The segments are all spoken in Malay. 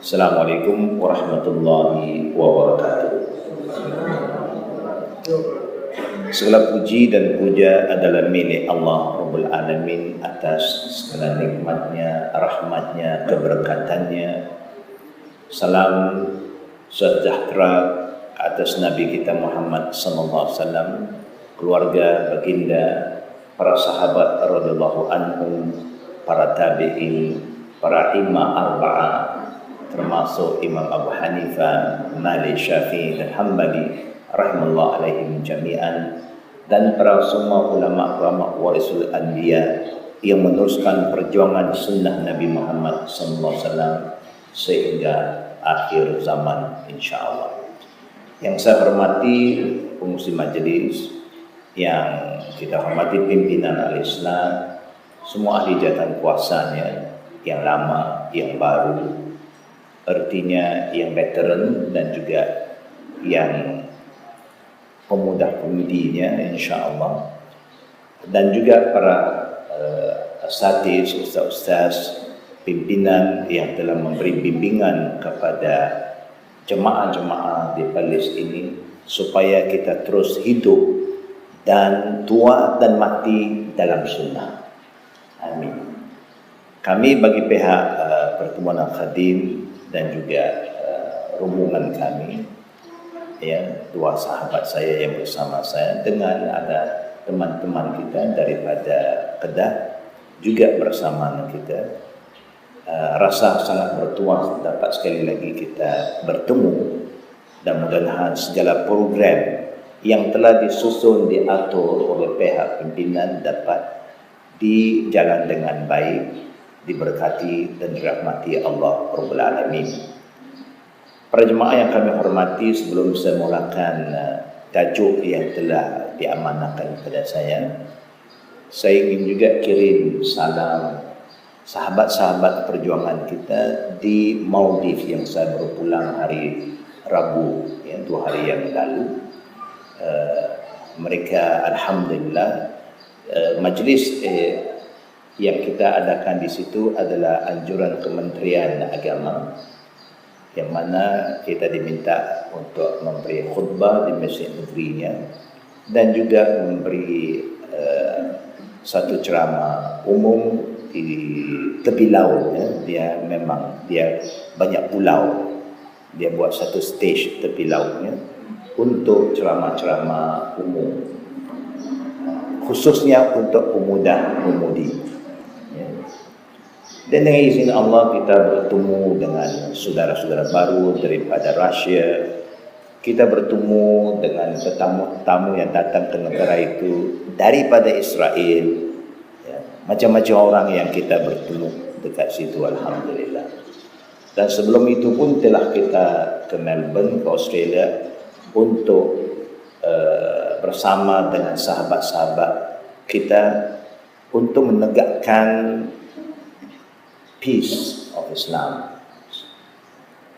Assalamualaikum warahmatullahi wabarakatuh. Segala puji dan puja adalah milik Allah Rabbul Alamin atas segala nikmatnya, rahmatnya, keberkatannya. Salam sejahtera atas Nabi kita Muhammad sallallahu alaihi wasallam, keluarga, baginda, para sahabat radhiyallahu anhum, para tabi'in, para imam arba'ah, termasuk Imam Abu Hanifah, Malik, Syafi'i dan Hambali rahimallahu alaihim jami'an, dan para semua ulama-ulama warisul anbiya yang meneruskan perjuangan sunnah Nabi Muhammad sallallahu alaihi wasallam sehingga akhir zaman insyaallah. Yang saya hormati pengurusi majelis, yang kita hormati pimpinan Al-Islam, semua ahli jabatan kuasanya, yang lama, yang baru, artinya yang veteran dan juga yang pemuda-pemudinya insyaallah, dan juga para asatidz, ustaz-ustaz, pimpinan yang telah memberi bimbingan kepada jemaah-jemaah di Palis ini supaya kita terus hidup dan tua dan mati dalam sunnah. Amin. Kami bagi pihak Pertemuan Al-Khadim dan juga rombongan kami, ya, dua sahabat saya yang bersama saya dengan ada teman-teman kita daripada Kedah juga bersama kita, rasa sangat bertuah dapat sekali lagi kita bertemu, dan mudah-mudahan segala program yang telah disusun diatur oleh pihak pimpinan dapat dijalan dengan baik, diberkati dan dirahmati Allah Rabbul Alamin. Para jemaah yang kami hormati, sebelum saya mulakan tajuk yang telah diamanahkan kepada saya ingin juga kirim salam sahabat-sahabat perjuangan kita di Maldives yang saya baru pulang hari Rabu, ya, 2 hari yang lalu. Mereka alhamdulillah, majlis yang kita adakan di situ adalah anjuran Kementerian Agama, yang mana kita diminta untuk memberi khutbah di masjid negerinya dan juga memberi satu ceramah umum di tepi laut, ya. Dia banyak pulau, dia buat satu stage tepi lautnya untuk ceramah-ceramah umum, khususnya untuk pemuda-pemudi. Dan dengan izin Allah kita bertemu dengan saudara-saudara baru daripada Rusia. Kita bertemu dengan tetamu-tetamu yang datang ke negara itu daripada Israel, ya. Macam-macam orang yang kita bertemu dekat situ alhamdulillah. Dan sebelum itu pun telah kita ke Melbourne, ke Australia, untuk bersama dengan sahabat-sahabat kita untuk menegakkan peace of Islam,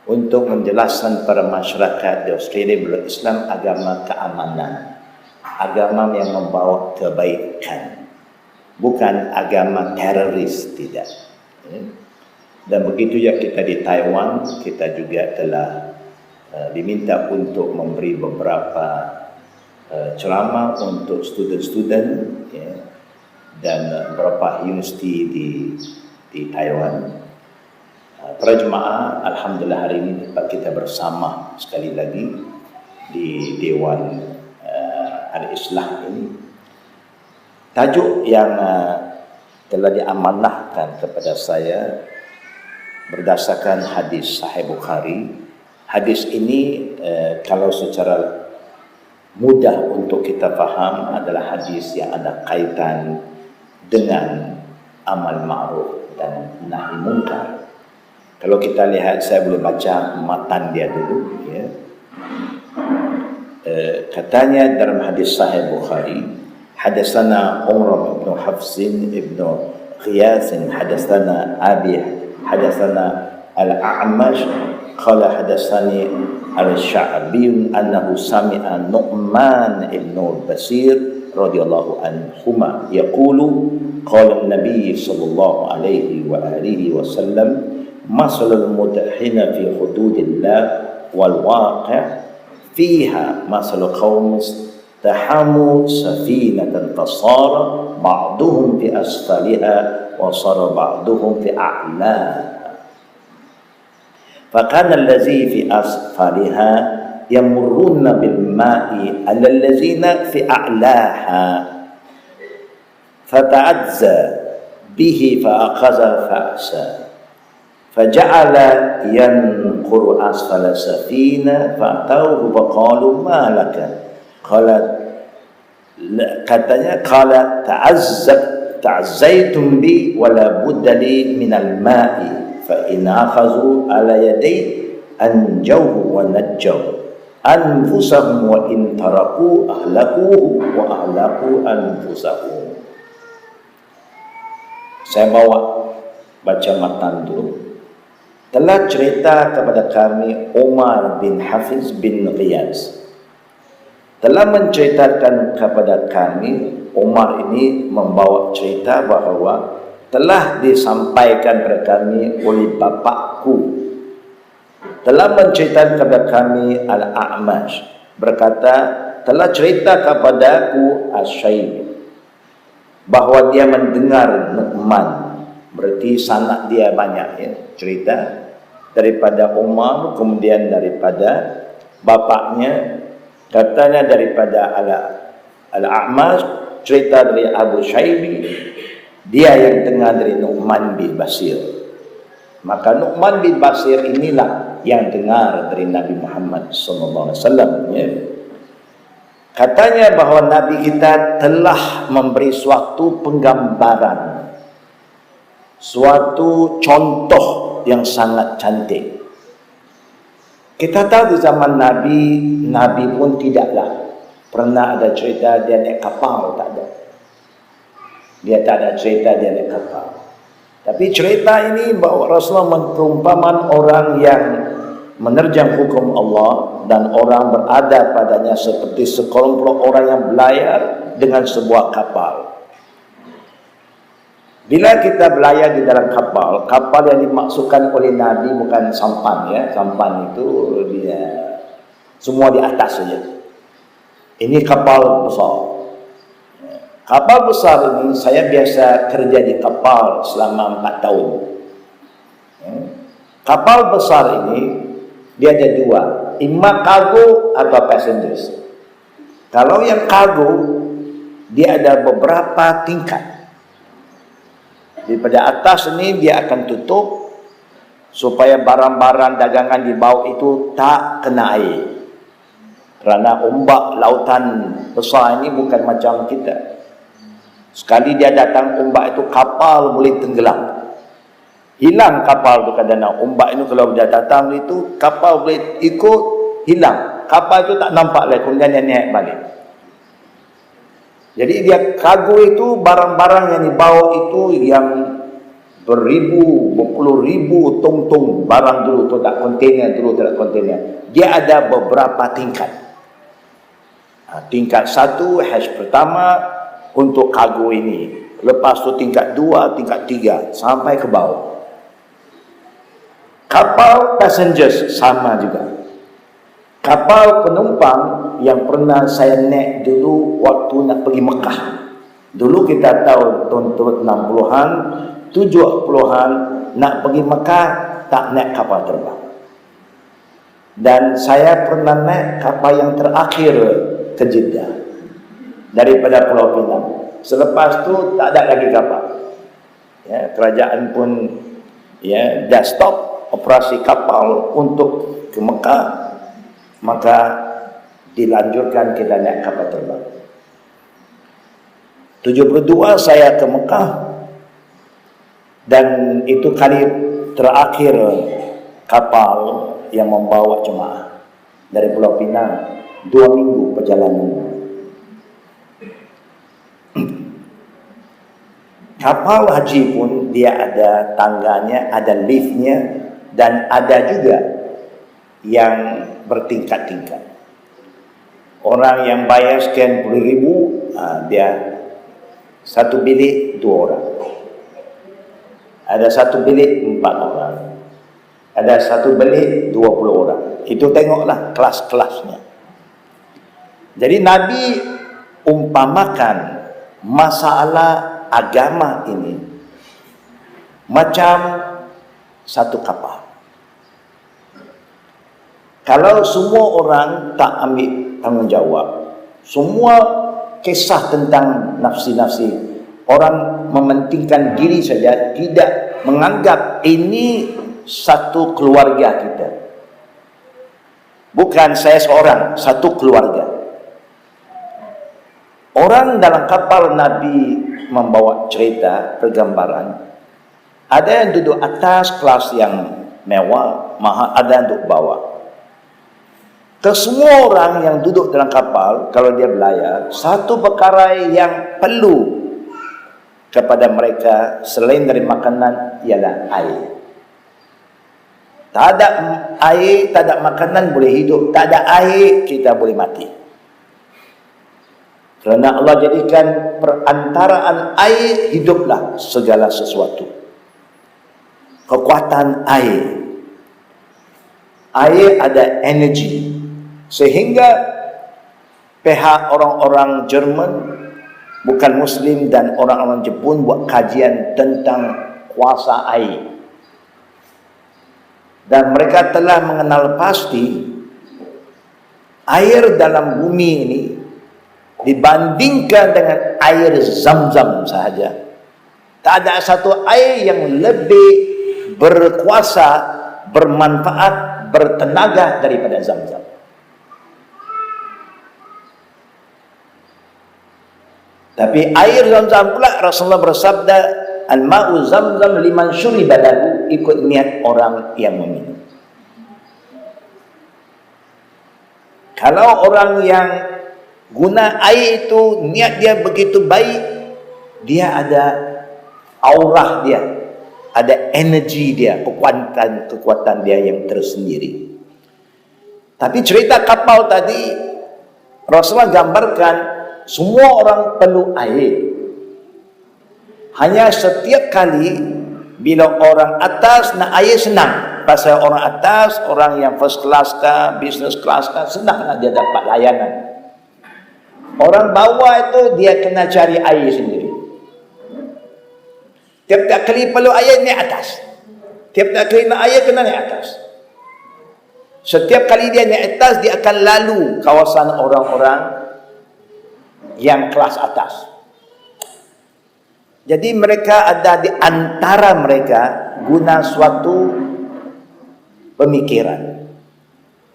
untuk menjelaskan pada masyarakat di Australia bahawa Islam agama keamanan, agama yang membawa kebaikan, bukan agama teroris, tidak. Dan begitu juga kita di Taiwan, kita juga telah diminta untuk memberi beberapa ceramah untuk student-student, ya, dan beberapa universiti di Taiwan. Para jemaah, alhamdulillah hari ini dapat kita bersama sekali lagi di Dewan Al-Islah ini. Tajuk yang telah diamanahkan kepada saya berdasarkan hadis Sahih Bukhari. Hadis ini kalau secara mudah untuk kita faham adalah hadis yang ada kaitan dengan amal ma'ruf dan nahi munkar. Kalau kita lihat, saya boleh baca matan dia dulu, ya. Katanya dalam hadis Sahih Bukhari, hadatsana Umar bin Hafs bin Qiyas, hadatsana Abi, hadatsana Al-A'mash, qala hadatsani Al-Sya'bi annahu sami'a Nu'man ibn Basir radhiyallahu anhuma yaqulu qala an-nabiy sallallahu alaihi wa alihi wasallam masalul mudahhina fi hududillah wal waqi' fiha masalu qaum tahamu safinatan fasara ba'duhum fi asfaliha wa sara ba'duhum fi a'laha. Fakana allazi fi asfaliha yamurruna bil ma'i ala allazina fi a'laha fata'azza bihi fa'aqaza fa'sa faja'ala yanquru asfala safina fa'atauhu faqalu ma laka katanya qala ta'azzaitum bi wala budda li minal ma'i fa in akhazu ala yaday anjauhu wa najjau anfusahum wa in taraku ahlakuhu wa ahlaku anfusahum. Saya bawa baca matan dulu. Telah cerita kepada kami Umar bin Hafiz bin Ghiyas, telah menceritakan kepada kami, Umar ini membawa cerita bahawa telah disampaikan kepada kami oleh bapakku, telah menceritakan kepada kami Al-A'mash berkata, telah cerita kepadaku Asy-Syaib bahawa dia mendengar Nu'man, berarti sanak dia banyak ya, cerita daripada Umar, kemudian daripada bapaknya, katanya daripada Al-A'mash, cerita dari Abu Syaibi, dia yang dengar dari Nu'man bin Bashir. Maka Nu'man bin Bashir inilah yang dengar dari Nabi Muhammad SAW ya. Katanya bahawa Nabi kita telah memberi suatu penggambaran, suatu contoh yang sangat cantik. Kita tahu di zaman Nabi pun tidaklah pernah ada cerita dia naik kapal, tak ada. Dia tak ada cerita dia naik kapal. Tapi cerita ini bahawa Rasulullah memperumpaman orang yang menerjang hukum Allah dan orang berada padanya seperti sekelompok orang yang berlayar dengan sebuah kapal. Bila kita berlayar di dalam kapal, kapal yang dimaksudkan oleh Nabi bukan sampan ya. Sampan itu dia semua di atas saja. Ini kapal besar. Kapal besar ini saya biasa kerja di kapal selama 4 tahun. Kapal besar ini dia ada dua, imma kargo atau passengers. Kalau yang kargo, dia ada beberapa tingkat. Daripada atas ini dia akan tutup supaya barang-barang dagangan di bawah itu tak kena air. Kerana ombak lautan besar ini bukan macam kita. Sekali dia datang ombak itu, kapal boleh tenggelam. Hilang kapal tu kadang-kadang. Ombak itu kalau dia datang itu, kapal boleh ikut, hilang. Kapal itu tak nampak lagi, kemudian dia naik balik. Jadi dia kargo itu, barang-barang yang dibawa itu yang beribu, berpuluh ribu tong-tong barang dulu tu tak kontainer, dulu tak kontainer. Dia ada beberapa tingkat. Tingkat 1, hash pertama untuk kargo ini. Lepas tu tingkat 2, tingkat 3 sampai ke bawah. Kapal passengers sama juga. Kapal penumpang yang pernah saya naik dulu waktu nak pergi Mekah. Dulu kita tahu tahun 60-an, 70-an nak pergi Mekah tak naik kapal terbang. Dan saya pernah naik kapal yang terakhir ke Jeddah daripada Pulau Pinang. Selepas tu tak ada lagi kapal. Ya, kerajaan pun ya dah stop operasi kapal untuk ke Mekah, maka dilanjutkan kita naik kapal terbang. 72 saya ke Mekah dan itu kali terakhir kapal yang membawa jemaah dari Pulau Pinang. 2 minggu perjalanan. Kapal haji pun dia ada tangganya, ada liftnya, dan ada juga yang bertingkat-tingkat. Orang yang bayar sekian puluh ribu, dia satu bilik 2 orang. Ada satu bilik 4 orang. Ada satu belit 20 orang. Itu tengoklah kelas-kelasnya. Jadi Nabi umpamakan masalah agama ini macam satu kapal. Kalau semua orang tak ambil tanggungjawab, semua kisah tentang nafsi-nafsi, orang mementingkan diri saja, tidak menganggap ini satu keluarga kita. Bukan saya seorang, satu keluarga. Orang dalam kapal Nabi membawa cerita, pergambaran. Ada yang duduk atas kelas yang mewah, mahal, ada yang duduk bawah. Kesemua orang yang duduk dalam kapal, kalau dia belayar, satu perkara yang perlu kepada mereka selain dari makanan ialah air. Tak ada air, tak ada makanan boleh hidup. Tak ada air, kita boleh mati. Kerana Allah jadikan perantaraan air, hiduplah segala sesuatu. Kekuatan air. Air ada energi. Sehingga pihak orang-orang Jerman, bukan Muslim dan orang-orang Jepun buat kajian tentang kuasa air. Dan mereka telah mengenal pasti air dalam bumi ini dibandingkan dengan air Zam-Zam sahaja, tak ada satu air yang lebih berkuasa, bermanfaat, bertenaga daripada Zam-Zam. Tapi air Zam-Zam pula Rasulullah bersabda, al-ma'u Zam-Zam liman syuriba lahu, ikut niat orang yang meminum. Kalau orang yang guna air itu niat dia begitu baik, dia ada aurah dia, ada energi dia, kekuatan dia yang tersendiri. Tapi cerita kapal tadi Rasulullah gambarkan semua orang perlu air. Hanya setiap kali bila orang atas nak air senang. Pasal orang atas, orang yang first class kah, business class kah, senang nak dia dapat layanan. Orang bawah itu dia kena cari air sendiri. Tiap-tiap kali perlu air naik atas. Tiap-tiap kali nak air kena naik atas. Setiap kali dia naik atas, dia akan lalu kawasan orang-orang yang kelas atas. Jadi mereka ada di antara mereka guna suatu pemikiran.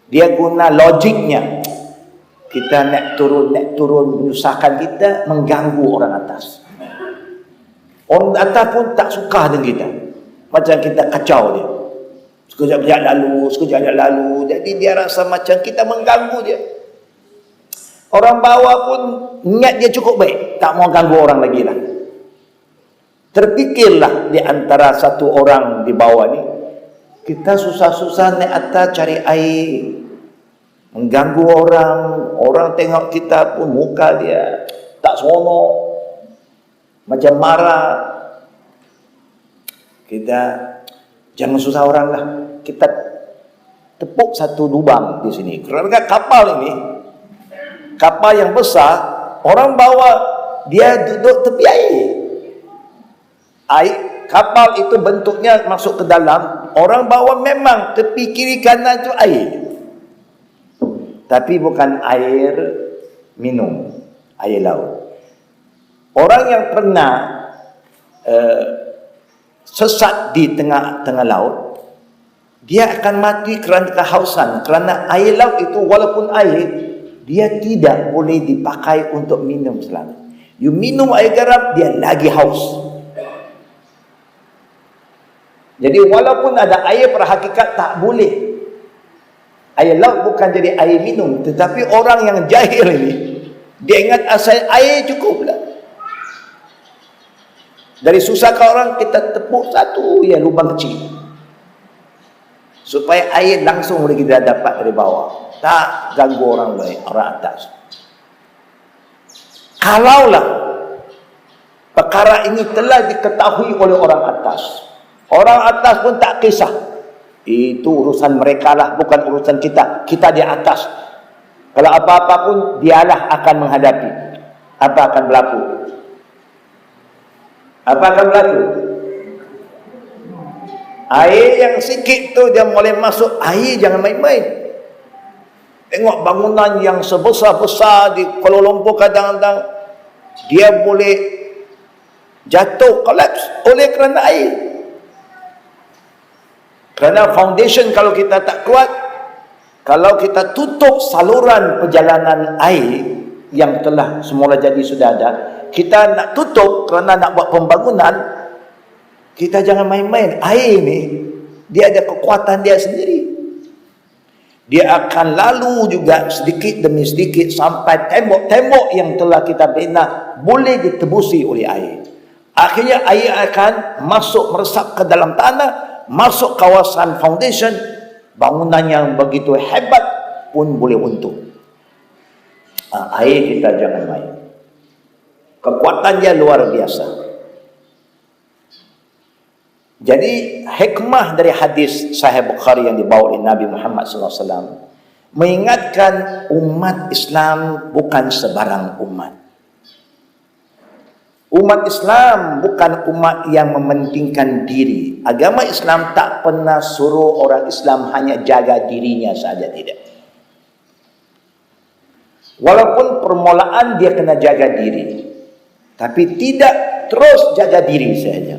Dia guna logiknya. Kita nak turun menyusahkan kita, mengganggu orang atas. Orang atas pun tak suka dengan kita. Macam kita kacau dia. Sekejap-sekejap lalu. Jadi dia rasa macam kita mengganggu dia. Orang bawah pun niat dia cukup baik, tak mau ganggu orang lagi lah. Terfikirlah di antara satu orang di bawah ni, kita susah-susah naik atas cari air, mengganggu orang tengok kita pun muka dia tak seronok, macam marah. Kita jangan susah orang lah, kita tepuk satu lubang di sini. Kerana kapal ini, kapal yang besar, orang bawa dia duduk tepi air. Kapal itu bentuknya masuk ke dalam, orang bawa memang tepi kiri kanan itu air. Tapi bukan air minum, air laut. Orang yang pernah sesat di tengah laut, dia akan mati kerana kehausan. Kerana air laut itu walaupun air, dia tidak boleh dipakai untuk minum selalu. You minum air garam, dia lagi haus. Jadi walaupun ada air, pada hakikat tak boleh. Air laut bukan jadi air minum. Tetapi orang yang jahil ini, dia ingat asal air cukup lah. Dari susah ke orang, kita tepuk satu ya lubang kecil, supaya air langsung boleh kita dapat dari bawah, tak ganggu orang lain, orang atas. Kalaulah perkara ini telah diketahui oleh orang atas pun tak kisah. Itu urusan mereka lah, bukan urusan kita. Kita di atas. Kalau apa-apa pun, dialah akan menghadapi. Apa akan berlaku? Apa akan berlaku? Air yang sikit tu dia boleh masuk. Air jangan main-main. Tengok bangunan yang sebesar-besar di Kuala Lumpur kadang-kadang dia boleh jatuh, collapse oleh kerana air. Kerana foundation kalau kita tak kuat, kalau kita tutup saluran perjalanan air yang telah semula jadi sudah ada, kita nak tutup kerana nak buat pembangunan, kita jangan main-main. Air ni, dia ada kekuatan dia sendiri. Dia akan lalu juga sedikit demi sedikit sampai tembok-tembok yang telah kita bina boleh ditebusi oleh air. Akhirnya air akan masuk meresap ke dalam tanah, masuk kawasan foundation, bangunan yang begitu hebat pun boleh runtuh. Air kita jangan main. Kekuatannya luar biasa. Jadi hikmah dari hadis Sahih Bukhari yang dibawa oleh Nabi Muhammad SAW mengingatkan umat Islam bukan sebarang umat. Umat Islam bukan umat yang mementingkan diri. Agama Islam tak pernah suruh orang Islam hanya jaga dirinya saja, tidak. Walaupun permulaan dia kena jaga diri, tapi tidak terus jaga diri saja.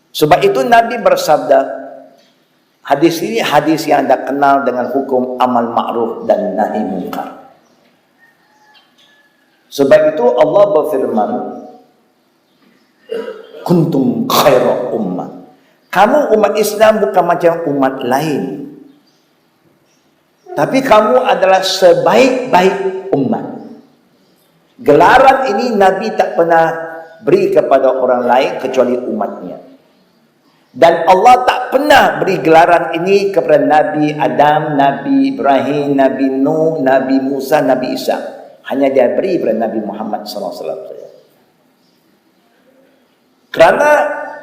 Sebab itu Nabi bersabda, hadis ini hadis yang anda kenal dengan hukum amal ma'ruf dan nahi munkar. Sebab itu Allah berfirman, kuntum khaira ummah. Kamu umat Islam bukan macam umat lain, tapi kamu adalah sebaik-baik umat. Gelaran ini Nabi tak pernah beri kepada orang lain kecuali umatnya. Dan Allah tak pernah beri gelaran ini kepada Nabi Adam, Nabi Ibrahim, Nabi Nuh, Nabi Musa, Nabi Isa. Hanya dia beri kepada Nabi Muhammad SAW. Kerana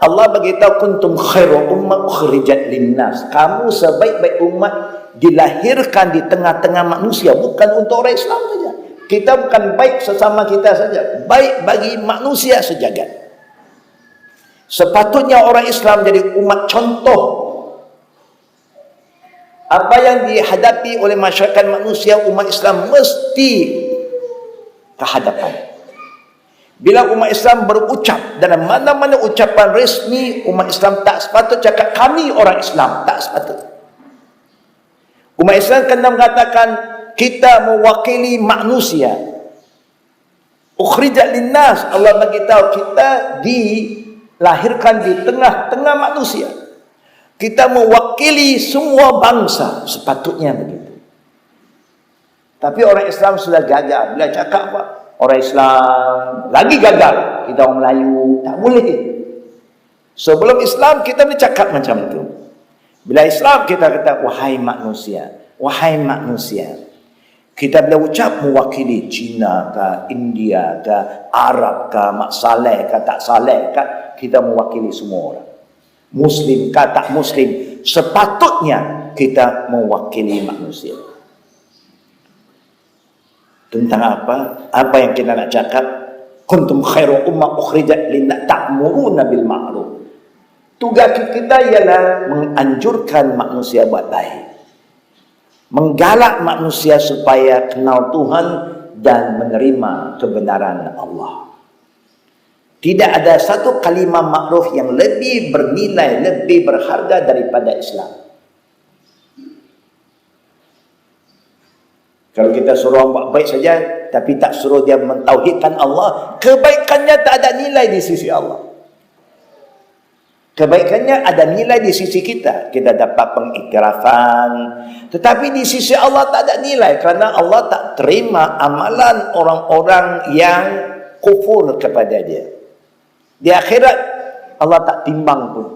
Allah beritahu, kuntum khairu ummah ukhrijat linnas. Kamu sebaik-baik umat dilahirkan di tengah-tengah manusia, bukan untuk orang Islam saja. Kita bukan baik sesama kita saja, baik bagi manusia sejagat. Sepatutnya orang Islam jadi umat contoh. Apa yang dihadapi oleh masyarakat manusia, umat Islam mesti ke hadapan. Bila umat Islam berucap dalam mana-mana ucapan resmi, umat Islam tak sepatut cakap kami orang Islam, tak sepatut. Umat Islam kena mengatakan kita mewakili manusia. Ukhrijat linnas, Allah beritahu kita dilahirkan di tengah-tengah manusia. Kita mewakili semua bangsa, sepatutnya begitu. Tapi orang Islam sudah gagal. Bila cakap apa? Orang Islam lagi gagal. Kita orang Melayu tak boleh. Sebelum Islam kita bercakap macam itu. Bila Islam kita kata wahai manusia, wahai manusia. Kita bila ucap mewakili Cina ke, India ke, Arab ke, mak saleh ke, tak saleh ke, kita mewakili semua orang. Muslim ke, tak Muslim, sepatutnya kita mewakili manusia. Tentang apa? Apa yang kita nak cakap? Kuntum khairu ummah ukhrijat linnas ta'muruna bil ma'ruf. Tugas kita ialah menganjurkan manusia buat baik. Menggalak manusia supaya kenal Tuhan dan menerima kebenaran Allah. Tidak ada satu kalimah makruf yang lebih bernilai, lebih berharga daripada Islam. Kalau kita suruh orang buat baik saja, tapi tak suruh dia mentauhidkan Allah, kebaikannya tak ada nilai di sisi Allah. Kebaikannya ada nilai di sisi kita. Kita dapat pengiktirafan. Tetapi di sisi Allah tak ada nilai. Kerana Allah tak terima amalan orang-orang yang kufur kepada dia. Di akhirat, Allah tak timbang pun.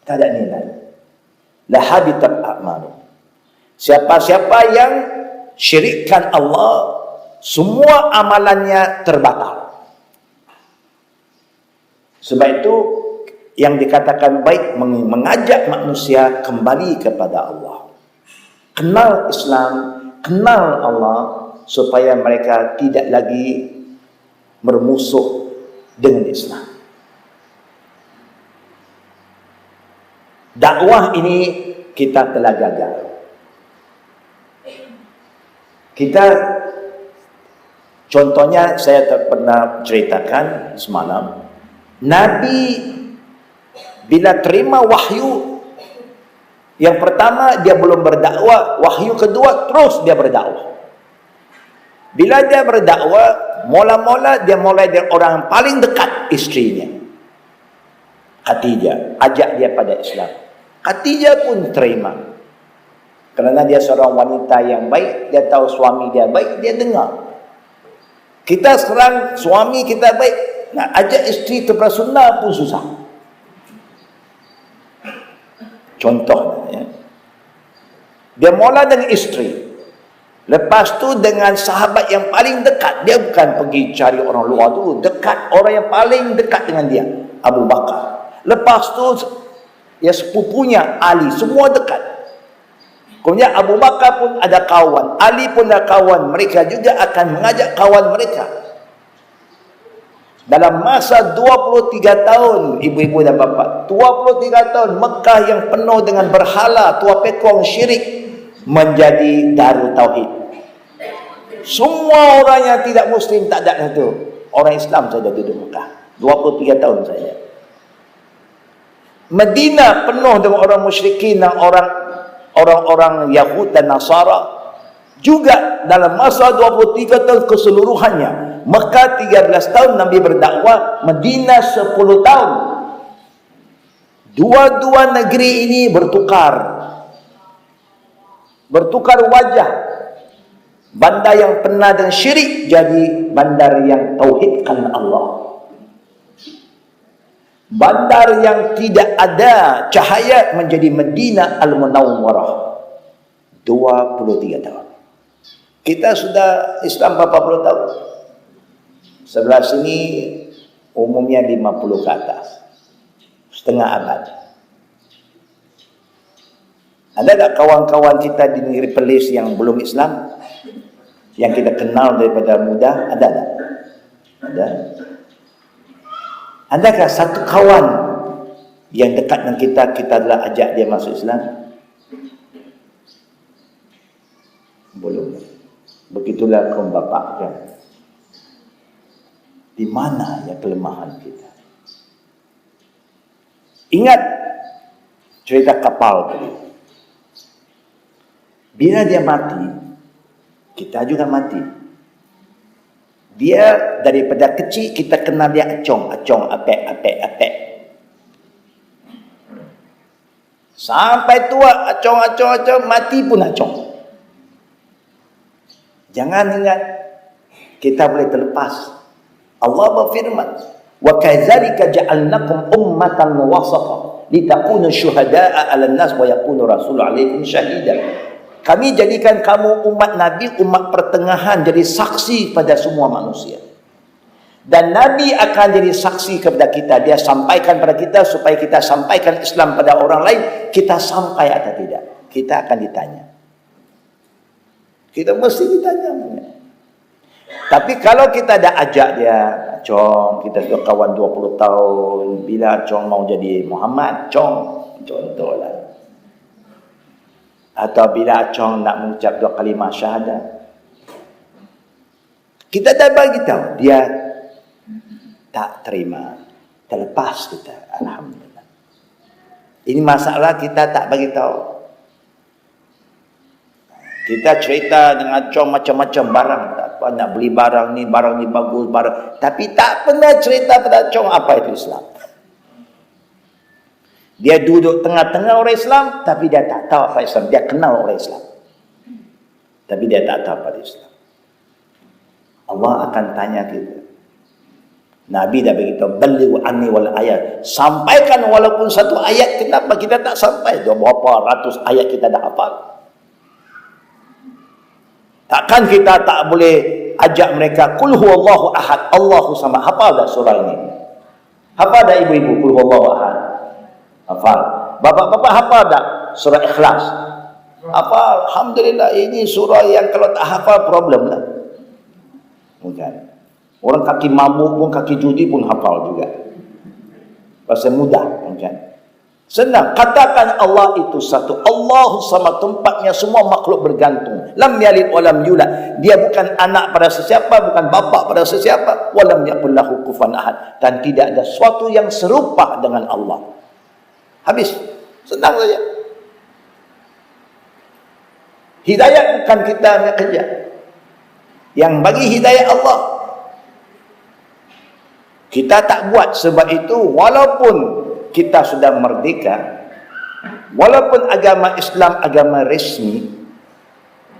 Tak ada nilai. La habitat a'malu. Siapa-siapa yang syirikkan Allah, semua amalannya terbatal. Sebab itu, yang dikatakan baik mengajak manusia kembali kepada Allah. Kenal Islam, kenal Allah, supaya mereka tidak lagi bermusuh dengan Islam. Dakwah ini kita telah gagal. Kita, contohnya saya pernah ceritakan semalam, Nabi bila terima wahyu yang pertama dia belum berdakwah, wahyu kedua terus dia berdakwah. Bila dia berdakwah, mula-mula dia mulai dari orang paling dekat, istrinya Khadijah, ajak dia pada Islam. Khadijah pun terima, kerana dia seorang wanita yang baik, dia tahu suami dia baik, dia dengar. Kita sekarang suami kita baik, nak ajak isteri kepada sunnah pun susah. Contohnya, dia mula dengan isteri, lepas tu dengan sahabat yang paling dekat. Dia bukan pergi cari orang luar tu, dekat, orang yang paling dekat dengan dia, Abu Bakar. Lepas tu ya sepupunya Ali, semua dekat. Kemudian Abu Bakar pun ada kawan, Ali pun ada kawan, mereka juga akan mengajak kawan mereka. Dalam masa 23 tahun, ibu-ibu dan bapa, 23 tahun Mekah yang penuh dengan berhala, tua pekong, syirik, menjadi Darul Tauhid. Semua orang yang tidak Muslim tak ada itu, orang Islam saja duduk Mekah 23 tahun saja. Madinah penuh dengan orang musyrikin dan orang-orang Yahud dan Nasara. Juga dalam masa 23 tahun keseluruhannya, Mekah 13 tahun Nabi berdakwah, Madinah 10 tahun. Dua-dua negeri ini bertukar wajah. Bandar yang penuh dengan syirik jadi bandar yang tauhidkan Allah. Bandar yang tidak ada cahaya menjadi Madinah Al-Munawwarah. 23 tahun. Kita sudah Islam berapa puluh tahun? Sebelah sini umumnya 50 ke atas, setengah abad. Ada tak kawan-kawan kita di negeri Perlis yang belum Islam, yang kita kenal daripada muda? Ada tak? Ada. Adakah satu kawan yang dekat dengan kita adalah ajak dia masuk Islam? Belum. Begitulah kaum bapa kan. Di mana ya kelemahan kita? Ingat cerita kapal tadi. Bila dia mati, kita juga mati. Dia daripada kecil kita kenal dia acong, apek. Sampai tua acong, mati pun acong. Jangan ingat kita boleh terlepas. Allah berfirman, "Wa kadzalika ja'alnakum ummatan wasata litakunu syuhada'a 'alan nas wa yakunu rasulun 'alaikum syahida." Kami jadikan kamu umat Nabi, umat pertengahan, jadi saksi pada semua manusia. Dan Nabi akan jadi saksi kepada kita. Dia sampaikan pada kita supaya kita sampaikan Islam pada orang lain. Kita sampai atau tidak? Kita akan ditanya. Kita mesti ditanya. Tapi kalau kita dah ajak dia, Cong, kita sudah kawan 20 tahun, bila Cong mau jadi Muhammad, Cong, contohlah. Atau bila Cong nak mengucap 2 kalimah syahadat, kita dah bagi tahu, dia tak terima, terlepas kita. Alhamdulillah. Ini masalah kita tak bagi tahu. Kita cerita dengan Cong macam-macam barang, tak apa, nak beli barang ni bagus, tapi tak pernah cerita pada Cong apa itu Islam. Dia duduk tengah-tengah orang Islam, tapi dia tak tahu apa Islam. Dia kenal orang Islam, tapi dia tak tahu apa Islam. Allah akan tanya kita. Nabi dah beritahu, "Ballighu anni wal ayat." Sampaikan walaupun satu ayat. Kenapa kita tak sampai? Berapa ratus ayat kita dah hafal. Takkan kita tak boleh ajak mereka, "Qul huwallahu ahad, Allahu samad." Hafal dah surah ini? Hafal dah ibu-ibu, "Qul huwallahu ahad"? Hafal. Bapak-bapak hafal tak surah Ikhlas? Hafal. Alhamdulillah, ini surah yang kalau tak hafal problem lah. Bukan. Orang kaki mabuk pun, kaki judi pun hafal juga. Pasal mudah, bukan? Senang. Katakan Allah itu satu. Allah sama tempatnya semua makhluk bergantung. Lam yalid wa lam yulad. Dia bukan anak pada sesiapa, bukan bapa pada sesiapa. Wa lam yakul lahu kufuwan ahad. Dan tidak ada sesuatu yang serupa dengan Allah. Habis. Senang saja. Hidayah bukan kita yang kerja. Yang bagi hidayah Allah. Kita tak buat. Sebab itu walaupun kita sudah merdeka, walaupun agama Islam agama resmi,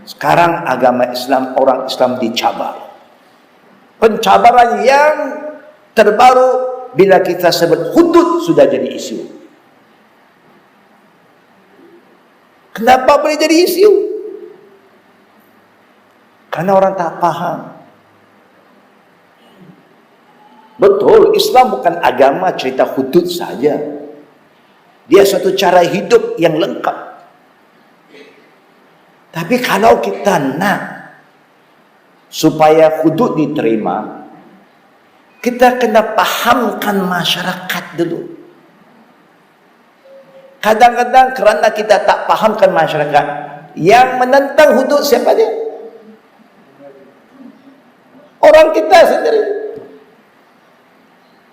sekarang agama Islam, orang Islam dicabar. Pencabaran yang terbaru bila kita sebut hudud sudah jadi isu. Kenapa boleh jadi isu? Karena orang tak faham. Betul, Islam bukan agama cerita hudud saja. Dia suatu cara hidup yang lengkap. Tapi kalau kita nak supaya hudud diterima, kita kena pahamkan masyarakat dulu. Kadang-kadang kerana kita tak pahamkan masyarakat, yang menentang hudud siapa dia? Orang kita sendiri.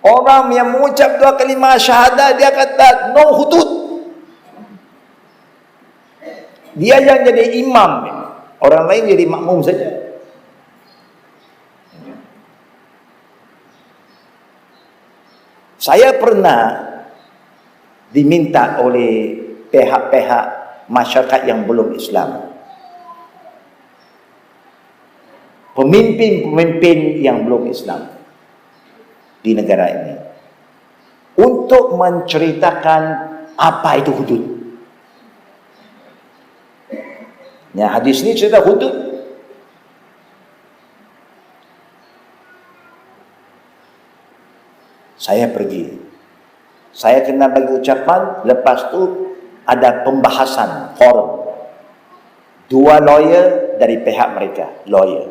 Orang yang mengucap 2 kalimah syahadah, dia kata no hudud. Dia yang jadi imam, orang lain jadi makmum saja. Saya pernah diminta oleh pihak-pihak masyarakat yang belum Islam, pemimpin-pemimpin yang belum Islam di negara ini, untuk menceritakan apa itu hudud. Ya, hadis ini cerita hudud. Saya pergi. Saya kena bagi ucapan, lepas tu ada pembahasan forum. 2 lawyer dari pihak mereka, lawyer.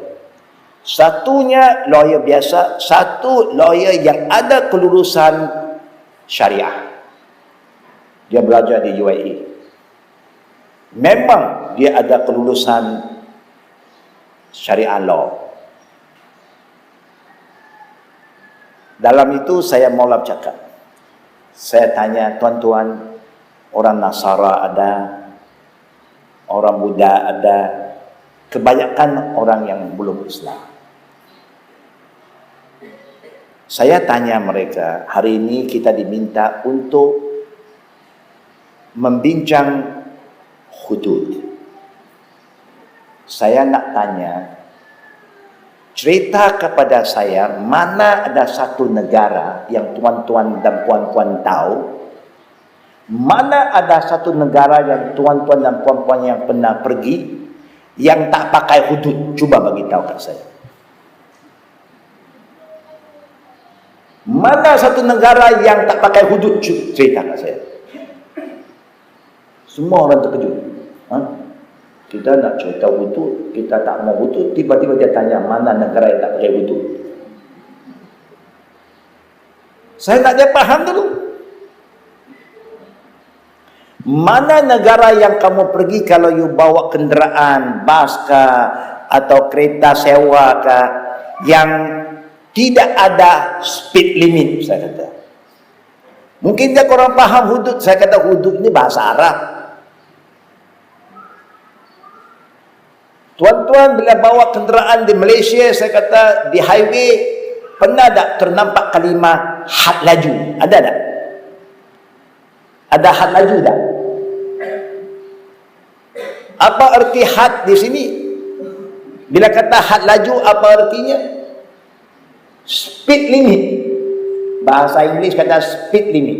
Satunya lawyer biasa, satu lawyer yang ada kelulusan syariah. Dia belajar di UAE. Memang dia ada kelulusan syariah law. Dalam itu saya mula bercakap. Saya tanya, tuan-tuan, orang Nasara ada, orang Buddha ada, kebanyakan orang yang belum Islam. Saya tanya mereka, hari ini kita diminta untuk membincang hudud. Saya nak tanya, cerita kepada saya, mana ada satu negara yang tuan-tuan dan puan-puan tahu, mana ada satu negara yang tuan-tuan dan puan-puan yang pernah pergi, yang tak pakai hudud. Cuba bagi tahu kat saya. Mana satu negara yang tak pakai hudud? Cerita kat saya. Semua orang terkejut. Kita nak cerita hudud, kita tak mau hudud, tiba-tiba dia tanya mana negara yang tak pakai hudud. Saya nak dia faham dulu. Mana negara yang kamu pergi kalau you bawa kenderaan, bas kah, atau kereta sewa kah, yang tidak ada speed limit, saya kata. Mungkin dia kurang faham hudud. Saya kata hudud ini bahasa Arab. Tuan-tuan bila bawa kenderaan di Malaysia, saya kata di highway, pernah tak ternampak kalimah had laju? Ada tak? Ada had laju tak? Apa arti had di sini? Bila kata had laju, apa artinya? Speed limit. Bahasa Inggeris kata speed limit.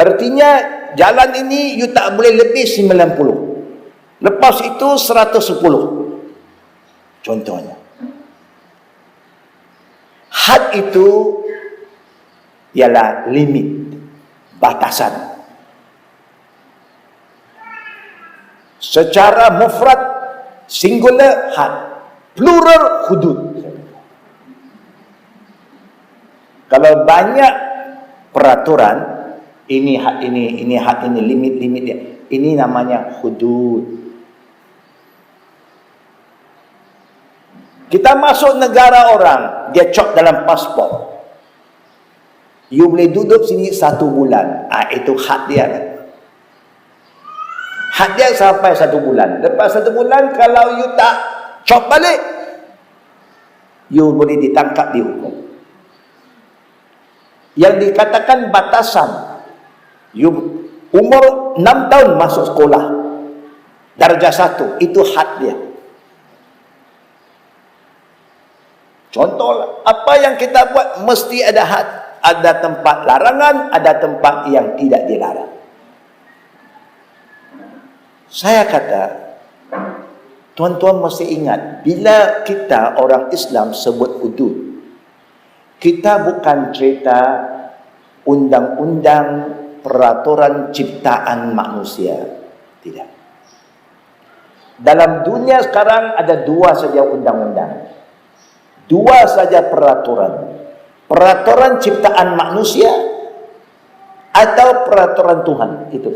Artinya jalan ini you tak boleh lebih 90. Lepas itu 110. Contohnya. Had itu ialah limit. batasan. Secara mufrad singular had, plural hudud. Kalau banyak peraturan, ini had ini had ini, limit dia, ini namanya hudud. Kita masuk negara orang, dia cop dalam pasport, you boleh duduk sini 1 bulan. Itu had dia kan. Had dia sampai 1 bulan. Lepas 1 bulan, kalau you tak cop balik, you boleh ditangkap, dihukum. Yang dikatakan batasan, you umur 6 tahun masuk sekolah, darjah 1, itu had dia. Contohlah, apa yang kita buat mesti ada had. Ada tempat larangan, ada tempat yang tidak dilarang. Saya kata, tuan-tuan mesti ingat, bila kita orang Islam sebut hudud, kita bukan cerita undang-undang peraturan ciptaan manusia. Tidak. Dalam dunia sekarang ada 2 saja undang-undang. 2 saja peraturan. Peraturan ciptaan manusia atau peraturan Tuhan. Itu.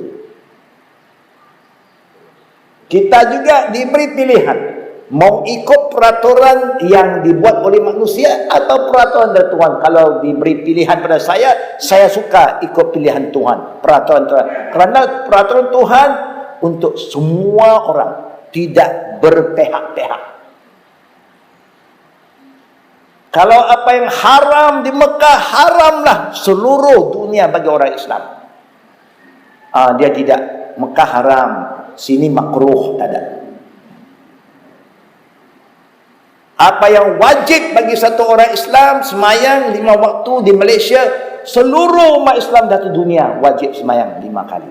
Kita juga diberi pilihan. Mau ikut peraturan yang dibuat oleh manusia atau peraturan dari Tuhan. Kalau diberi pilihan pada saya suka ikut pilihan Tuhan. Peraturan Tuhan. Kerana peraturan Tuhan untuk semua orang. Tidak berpihak-pihak. Kalau apa yang haram di Mekah, haramlah seluruh dunia bagi orang Islam. Dia tidak. Mekah haram, sini makruh, tak ada. Apa yang wajib bagi satu orang Islam, semayang 5 waktu di Malaysia, seluruh umat Islam satu dunia wajib semayang 5 kali.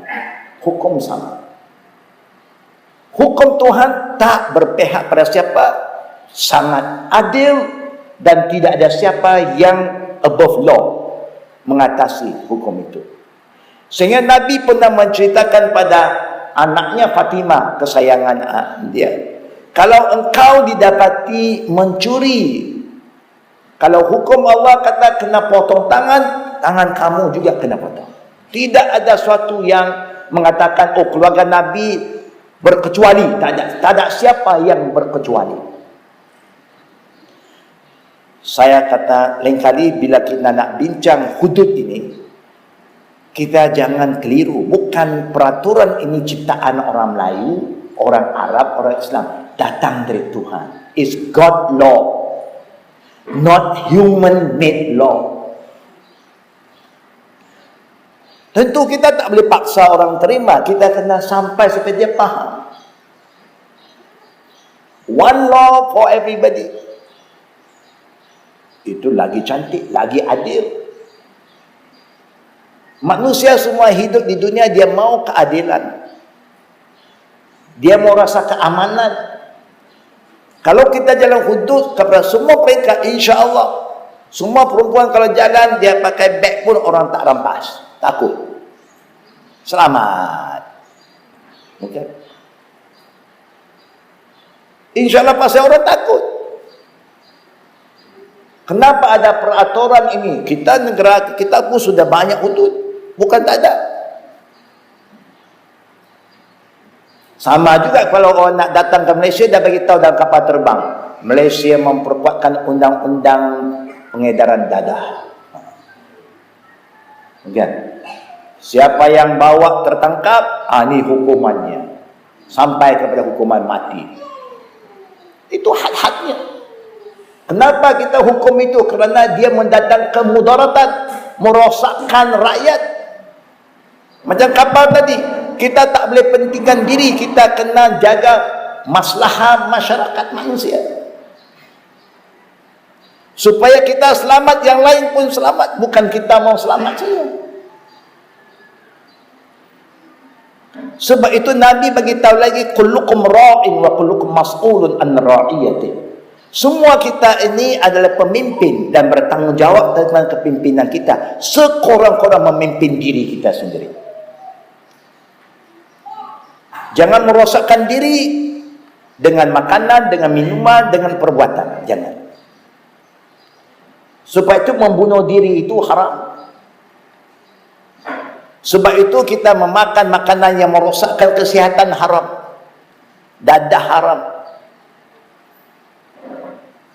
Hukum sama. Hukum Tuhan tak berpihak pada siapa, sangat adil, dan tidak ada siapa yang above law, mengatasi hukum itu. Sehingga Nabi pernah menceritakan pada anaknya Fatimah, kesayangan dia, kalau engkau didapati mencuri, kalau hukum Allah kata kena potong tangan, tangan kamu juga kena potong. Tidak ada suatu yang mengatakan, oh keluarga Nabi berkecuali. Tak ada siapa yang berkecuali. Saya kata, lain kali bila kita nak bincang hudud ini, kita jangan keliru. Bukan peraturan ini ciptaan orang Melayu, orang Arab, orang Islam. Datang dari Tuhan. It's God law, not human made law. Tentu kita tak boleh paksa orang terima. Kita kena sampai sampai dia faham. One law for everybody. Itu lagi cantik, lagi adil. Manusia semua hidup di dunia, dia mau keadilan. Dia mau rasa keamanan. Kalau kita jalan hudud kepada semua mereka, insya Allah, semua perempuan kalau jalan, dia pakai beg pun orang tak rampas. Takut. Selamat. Okay. Insya Allah pasal orang takut. Kenapa ada peraturan ini? Kita negara kita pun sudah banyak hudud. Bukan tak ada. Sama juga kalau orang nak datang ke Malaysia, dah bagi tahu dalam kapal terbang, Malaysia memperkuatkan undang-undang pengedaran dadah. Kan? Siapa yang bawa tertangkap, ini hukumannya. Sampai kepada hukuman mati. Itu had-hadnya. Kenapa kita hukum itu? Kerana dia mendatangkan mudaratan, merosakkan rakyat. Macam kapal tadi, kita tak boleh pentingkan diri, kita kena jaga maslahah masyarakat manusia. Supaya kita selamat, yang lain pun selamat. Bukan kita mau selamat saja. Sebab itu Nabi bagi tahu lagi, kullukum ra'in wa kullukum mas'ulun an ra'iyati. Semua kita ini adalah pemimpin dan bertanggungjawab tentang kepimpinan kita. Sekurang-kurang memimpin diri kita sendiri. Jangan merosakkan diri dengan makanan, dengan minuman, dengan perbuatan. Jangan. Sebab itu membunuh diri itu haram. Sebab itu kita memakan makanan yang merosakkan kesihatan haram. Dadah haram.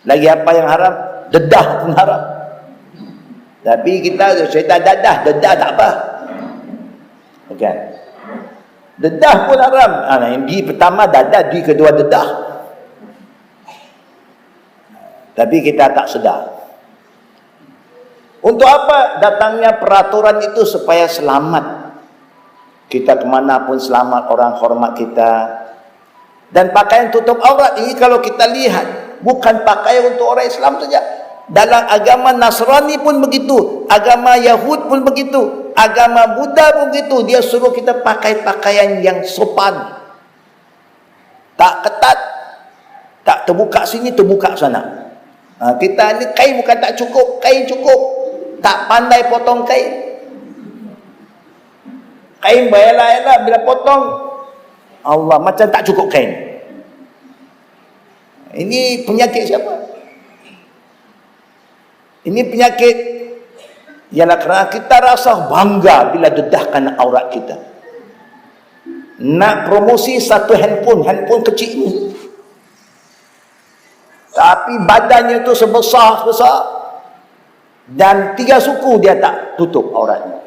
Lagi apa yang haram? Dedah pun haram. Tapi kita cerita dedah tak apa. Okay. Dedah pun haram. Yang di pertama dadah, di kedua dedah. Tapi kita tak sedar. Untuk apa datangnya peraturan itu? Supaya selamat. Kita kemana pun selamat, orang hormat kita. Dan pakaian tutup aurat ini kalau kita lihat, bukan pakaian untuk orang Islam saja. Dalam agama Nasrani pun begitu, agama Yahud pun begitu, agama Buddha pun begitu. Dia suruh kita pakai pakaian yang sopan, tak ketat, tak terbuka sini, terbuka sana. Kita ni kain bukan tak cukup, kain cukup, tak pandai potong kain. Kain bayar-bayar bila potong, Allah macam tak cukup kain. Ini penyakit siapa? Ini penyakit ialah kerana kita rasa bangga bila dedahkan aurat kita. Nak promosi satu handphone kecil ni, tapi badannya itu sebesar dan 3 suku dia tak tutup auratnya.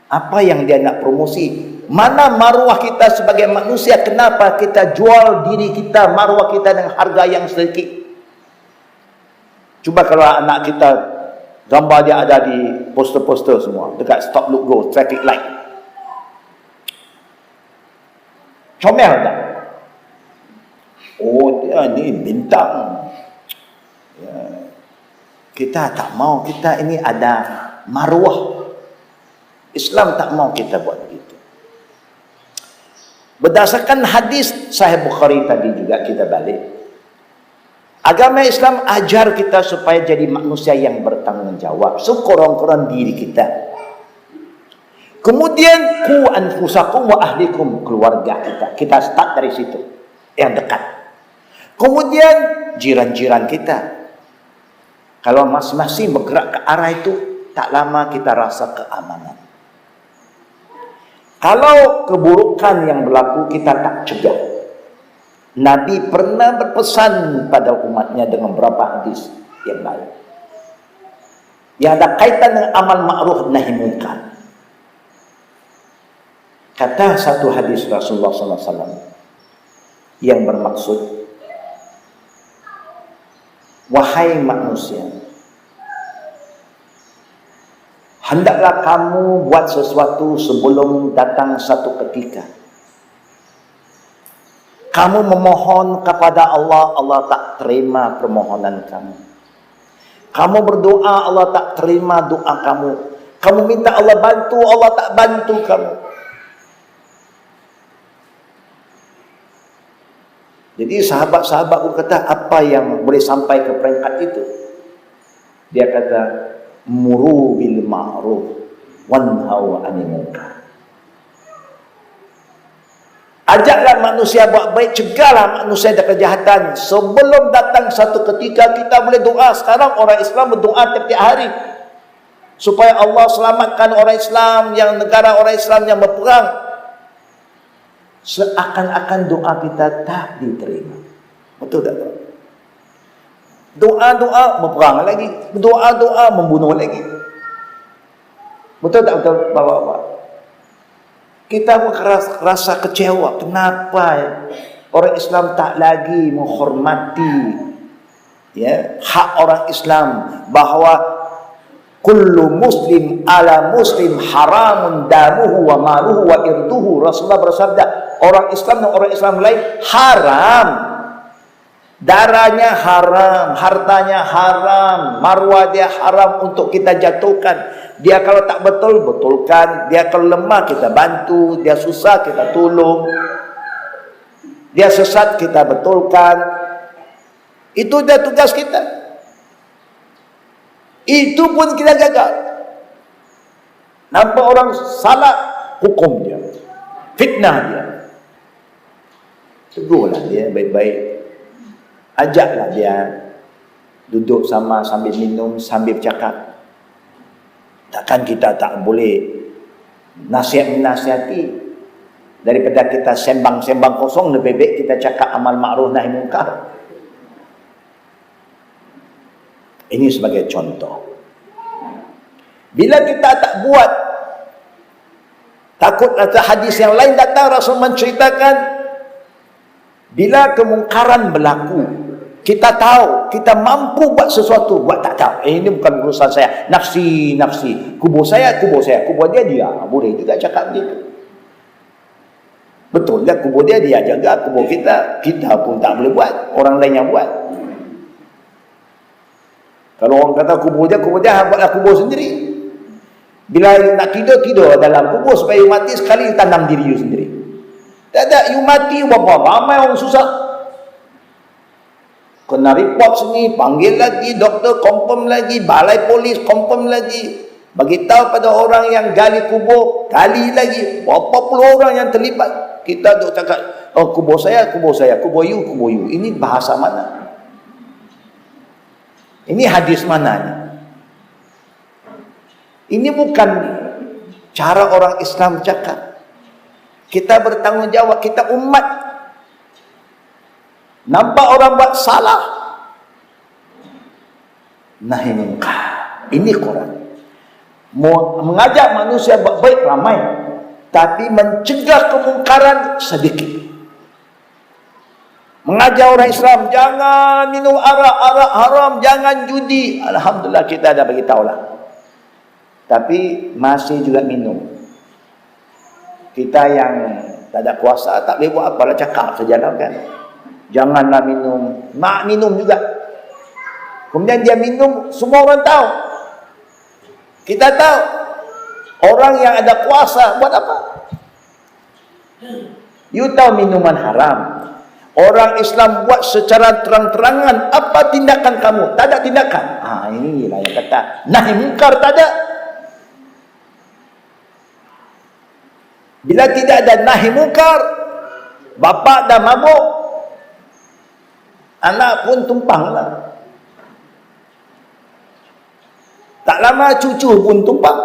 Apa yang dia nak promosi? Mana maruah kita sebagai manusia? Kenapa kita jual diri kita, maruah kita dengan harga yang sedikit? Cuba kalau anak kita, gambar dia ada di poster-poster semua, dekat stop logo, traffic light. Comel tak? Oh, dia ni bintang. Ya. Kita tak mau, kita ini ada maruah. Islam tak mau kita buat begitu. Berdasarkan hadis Sahih Bukhari tadi juga kita balik. Agama Islam ajar kita supaya jadi manusia yang bertanggungjawab. Sekurang-kurang diri kita. Kemudian ku anfusakum wa ahlikum, keluarga kita. Kita start dari situ. Yang dekat. Kemudian jiran-jiran kita. Kalau masing-masing bergerak ke arah itu, tak lama kita rasa keamanan. Kalau keburukan yang berlaku kita tak cegah. Nabi pernah berpesan pada umatnya dengan beberapa hadis yang baik. Yang ada kaitan dengan amal ma'ruf nahi munkar. Kata satu hadis Rasulullah SAW yang bermaksud, wahai manusia, hendaklah kamu buat sesuatu sebelum datang satu ketika kamu memohon kepada Allah, Allah tak terima permohonan kamu. Kamu berdoa, Allah tak terima doa kamu. Kamu minta Allah bantu, Allah tak bantu kamu. Jadi sahabat-sahabat pun kata, apa yang boleh sampai ke peringkat itu? Dia kata, muru bil ma'ruf wanhau 'anil munkar. Ajaklah manusia buat baik, cegahlah manusia dari kejahatan. Sebelum datang satu ketika kita boleh doa. Sekarang orang Islam berdoa tiap-tiap hari supaya Allah selamatkan orang Islam, yang negara orang Islam yang berperang. Seakan-akan doa kita tak diterima. Betul tak? Doa-doa berperang lagi, doa-doa membunuh lagi. Betul tak betul Bapak-bapak? Kita rasa kecewa. Kenapa orang Islam tak lagi menghormati hak orang Islam, bahawa kullu muslim ala muslim haramun damuhu wa maluhu wa irduhu. Rasulullah bersabda, orang Islam dan orang Islam lain haram, darahnya haram, hartanya haram, marwah dia haram untuk kita jatuhkan. Dia kalau tak betul, betulkan. Dia kalau lemah, kita bantu. Dia susah, kita tolong. Dia sesat, kita betulkan. Itu dah tugas kita. Itu pun kita gagal. Nampak orang salah, hukum dia, fitnah dia. Tegurlah dia baik-baik. Ajaklah dia duduk sama sambil minum, sambil bercakap. Takkan kita tak boleh nasihat-menasihati. Daripada kita sembang-sembang kosong, lebih baik kita cakap amal ma'ruf nahi munkar. Ini sebagai contoh. Bila kita tak buat, takut ada hadis yang lain datang, Rasul menceritakan, bila kemungkaran berlaku, kita tahu, kita mampu buat sesuatu, buat tak tahu. Ini bukan urusan saya. Nafsi. Kubur saya. Kubur dia. Boleh juga cakap begitu. Betul lah, kubur dia jaga, kubur kita pun tak boleh buat. Orang lain yang buat. Kalau orang kata kubur dia, buatlah kubur sendiri. Bila nak tidur dalam kubur supaya you mati sekali, tanam diri you sendiri. Tak ada, you mati, ramai orang susah. Kena report sini, panggil lagi, doktor confirm lagi, balai polis confirm lagi. Bagitahu pada orang yang gali kubur, gali lagi. Berapa puluh orang yang terlibat. Kita duk cakap, oh kubur saya, kubur you. Ini bahasa mana? Ini hadis mana ni? Ini bukan cara orang Islam cakap. Kita bertanggungjawab, kita umat. Nampak orang buat salah, nahi munkar. Ini Quran. Mengajak manusia buat baik ramai, tapi mencegah kemungkaran sedikit. Mengajar orang Islam, jangan minum arak haram, jangan judi. Alhamdulillah kita dah bagi tahulah. Tapi masih juga minum. Kita yang tak ada kuasa, tak boleh buat apa, lah cakap saja lah kan. Janganlah minum. Mak minum juga. Kemudian dia minum, semua orang tahu. Kita tahu. Orang yang ada kuasa buat apa? You tahu minuman haram. Orang Islam buat secara terang-terangan. Apa tindakan kamu? Tak ada tindakan. Inilah yang kata nahi munkar, tak ada. Bila tidak ada nahi munkar, bapa dah mabuk, anak pun tumpanglah. Tak lama cucu pun tumpang.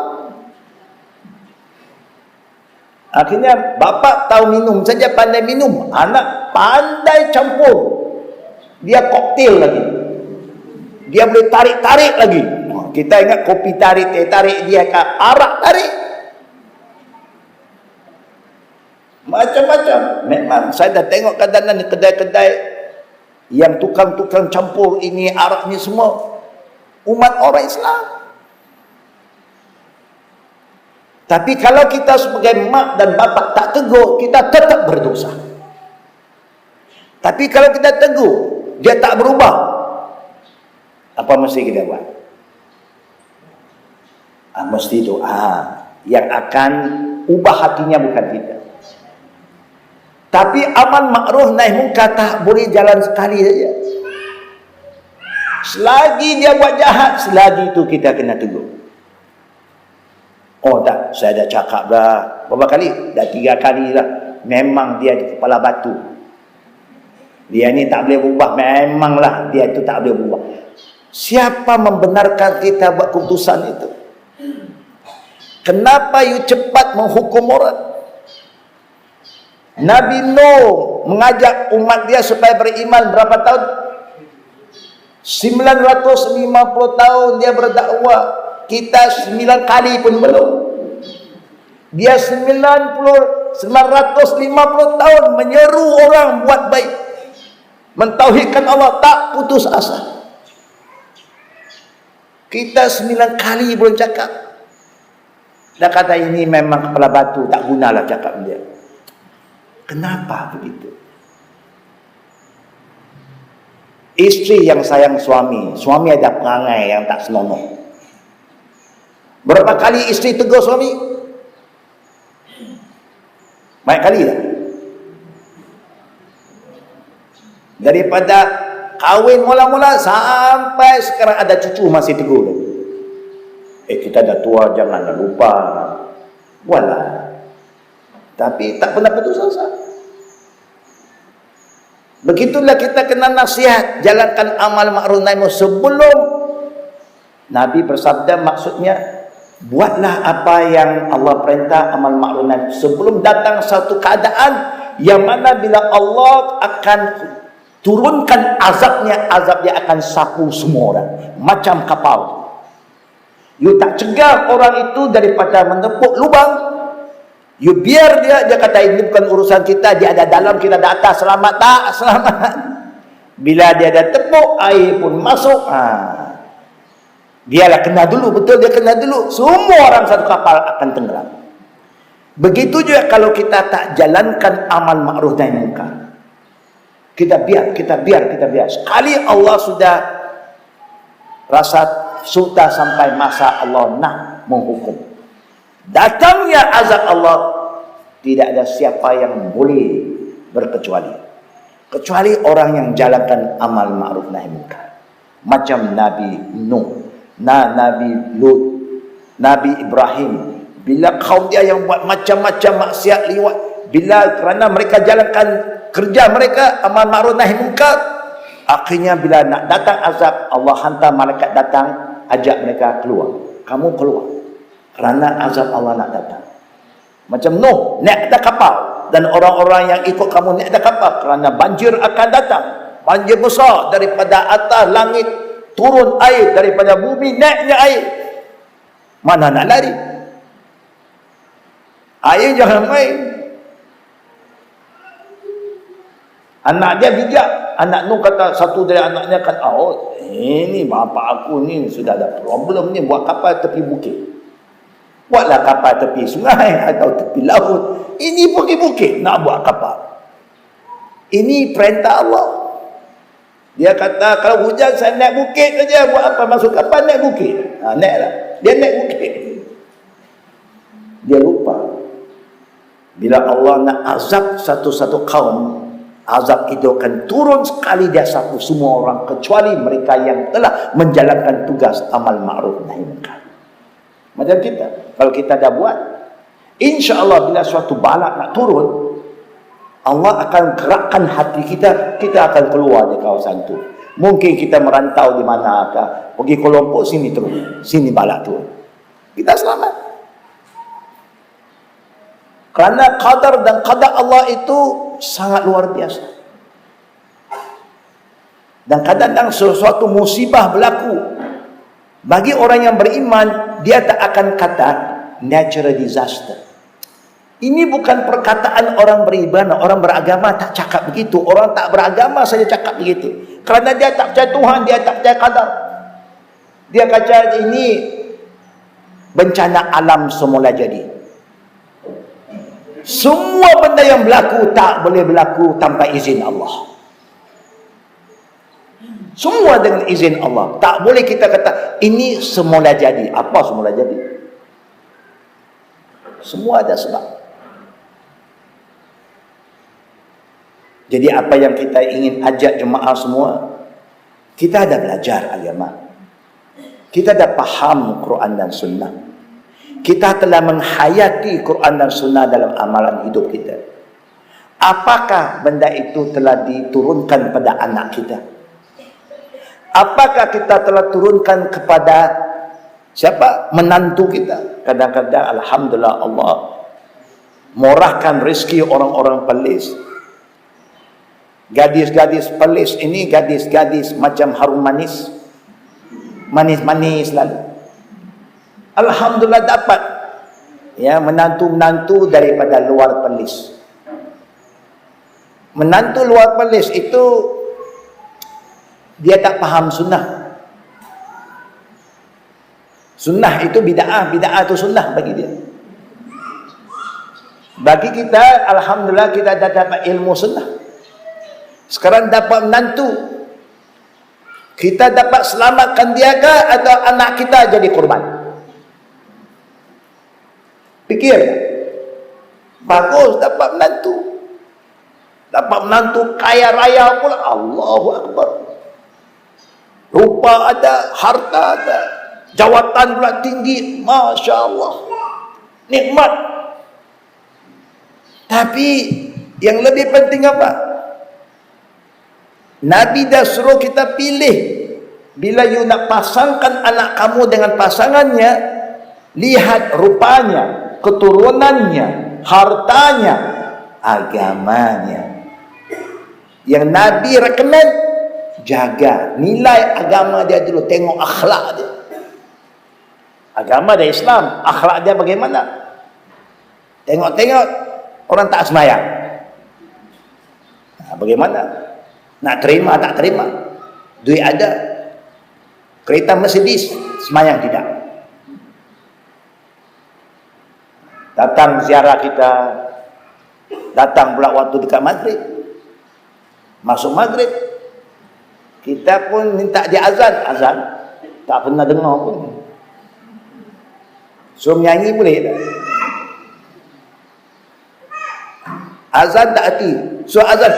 Akhirnya bapa tahu minum saja, pandai minum, anak pandai campur. Dia koktail lagi. Dia boleh tarik-tarik lagi. Kita ingat kopi tarik, teh tarik, dia arak tarik. Macam-macam. Memang saya dah tengok kadang-kadang kedai-kedai yang tukang-tukang campur ini, arak ni semua umat orang Islam. Tapi kalau kita sebagai mak dan bapa tak tegur, kita tetap berdosa. Tapi kalau kita tegur, dia tak berubah, apa mesti kita buat? Mesti doa. Yang akan ubah hatinya bukan kita. Tapi amal ma'ruf nahi munkar tak boleh jalan sekali saja. Selagi dia buat jahat, selagi itu kita kena tegur. Oh tak, saya dah cakap dah berapa kali? Dah 3 kali lah. Memang dia di kepala batu. Dia ni tak boleh berubah. Memanglah dia itu tak boleh berubah. Siapa membenarkan kita buat keputusan itu? Kenapa you cepat menghukum orang? Nabi Nuh mengajak umat dia supaya beriman berapa tahun? 950 tahun dia berdakwah. Kita 9 kali pun belum. Dia 950 tahun menyeru orang buat baik, mentauhidkan Allah, tak putus asa. Kita 9 kali belum cakap. Dah kata ini memang kepala batu, tak gunalah cakap dia. Kenapa begitu? Isteri yang sayang suami, suami ada perangai yang tak senonoh. Berapa kali isteri tegur suami? Banyak kali tak? Daripada kahwin mula-mula sampai sekarang ada cucu masih tegur. Kita dah tua, janganlah lupa. Walah. Tapi tak pernah putus asa. Begitulah kita kena nasihat, jalankan amal ma'ruf nahi munkar sebelum Nabi bersabda, maksudnya buatlah apa yang Allah perintah, amal ma'ruf nahi sebelum datang satu keadaan yang mana bila Allah akan turunkan azabnya, azabnya akan sapu semua orang macam kapal. You tak cegah orang itu daripada menepuk lubang. You biar dia kata ini bukan urusan kita, dia ada dalam, kita ada atas, selamat tak? Selamat. Bila dia ada tepuk, air pun masuk. Dialah kena dulu, betul dia kena dulu. Semua orang satu kapal akan tenggelam. Begitu juga kalau kita tak jalankan amal ma'ruf nahi munkar. Kita biar. Sekali Allah sudah rasa sudah sampai masa Allah nak menghukum, datangnya azab Allah, tidak ada siapa yang boleh berkecuali, kecuali orang yang jalankan amal ma'ruf nahi munkar. Macam Nabi Nuh, Nabi Lut, Nabi Ibrahim. Bila kaum dia yang buat macam-macam maksiat, liwat, bila kerana mereka jalankan kerja mereka amal ma'ruf nahi munkar, akhirnya bila nak datang azab, Allah hantar malaikat datang, ajak mereka keluar. Kamu keluar kerana azab Allah nak datang. Macam Nuh naik atas kapal, dan orang-orang yang ikut kamu naik atas kapal kerana banjir akan datang. Banjir besar daripada atas langit, turun air daripada bumi, naiknya air. Mana nak lari? Air jangan main. Anak dia bijak. Anak Nuh kata, satu dari anaknya kata, ini bapa aku ni sudah ada problem ni, buat kapal tepi bukit. Buatlah kapal tepi sungai atau tepi laut. Ini bukit-bukit nak buat kapal. Ini perintah Allah. Dia kata, kalau hujan saya naik bukit saja, buat apa? Masuk kapal naik bukit. Naiklah. Dia naik bukit. Dia lupa, bila Allah nak azab satu-satu kaum, azab itu akan turun sekali, dia sapu semua orang kecuali mereka yang telah menjalankan tugas amal ma'ruf nahi munkar. Macam kita, kalau kita dah buat, insya-Allah bila suatu bala nak turun, Allah akan gerakkan hati kita, kita akan keluar dari kawasan itu. Mungkin kita merantau di manakah, pergi ke Lombok, sini turun, sini bala turun, kita selamat. Kerana qadar dan qadar Allah itu sangat luar biasa. Dan kadang-kadang sesuatu musibah berlaku, bagi orang yang beriman, dia tak akan kata natural disaster. Ini bukan perkataan orang beriman. Orang beragama tak cakap begitu. Orang tak beragama saja cakap begitu. Kerana dia tak percaya Tuhan, dia tak percaya qadar. Dia kata ini bencana alam semula jadi. Semua benda yang berlaku tak boleh berlaku tanpa izin Allah. Semua dengan izin Allah. Tak boleh kita kata ini semula jadi. Apa semula jadi? Semua ada sebab. Jadi apa yang kita ingin ajak jemaah semua, kita ada belajar agama, kita ada faham Quran dan Sunnah, kita telah menghayati Quran dan Sunnah dalam amalan hidup kita. Apakah benda itu telah diturunkan pada anak kita? Apakah kita telah turunkan kepada siapa? Menantu kita. Kadang-kadang alhamdulillah Allah murahkan rezeki orang-orang Perlis. Gadis-gadis Perlis ini gadis-gadis macam harum manis. Manis-manis lalu. Alhamdulillah dapat ya menantu-menantu daripada luar Perlis. Menantu luar Perlis itu dia tak faham sunnah. Sunnah itu bid'ah, bid'ah itu sunnah bagi dia. Bagi kita alhamdulillah kita dah dapat ilmu sunnah. Sekarang dapat menantu, kita dapat selamatkan dia ke atau anak kita jadi korban? Fikir. Bagus dapat menantu. Dapat menantu kaya raya pula. Allahu Akbar. rupa ada, harta ada, jawatan pula tinggi, Masya Allah, nikmat. Tapi yang lebih penting apa? Nabi dah suruh kita pilih. Bila you nak pasangkan anak kamu dengan pasangannya, lihat rupanya, keturunannya, hartanya, agamanya. Yang Nabi recommend, jaga nilai agama dia dulu, tengok akhlak dia. Agama dia Islam, akhlak dia bagaimana? Tengok-tengok orang tak sembahyang, bagaimana? Nak terima tak terima? Duit ada, kereta Mercedes, sembahyang tidak. Datang ziarah kita, datang pula waktu dekat maghrib, masuk maghrib, kita pun minta dia azan, tak pernah dengar pun. Suruh menyanyi boleh tak? Azan tak hati, suruh azan,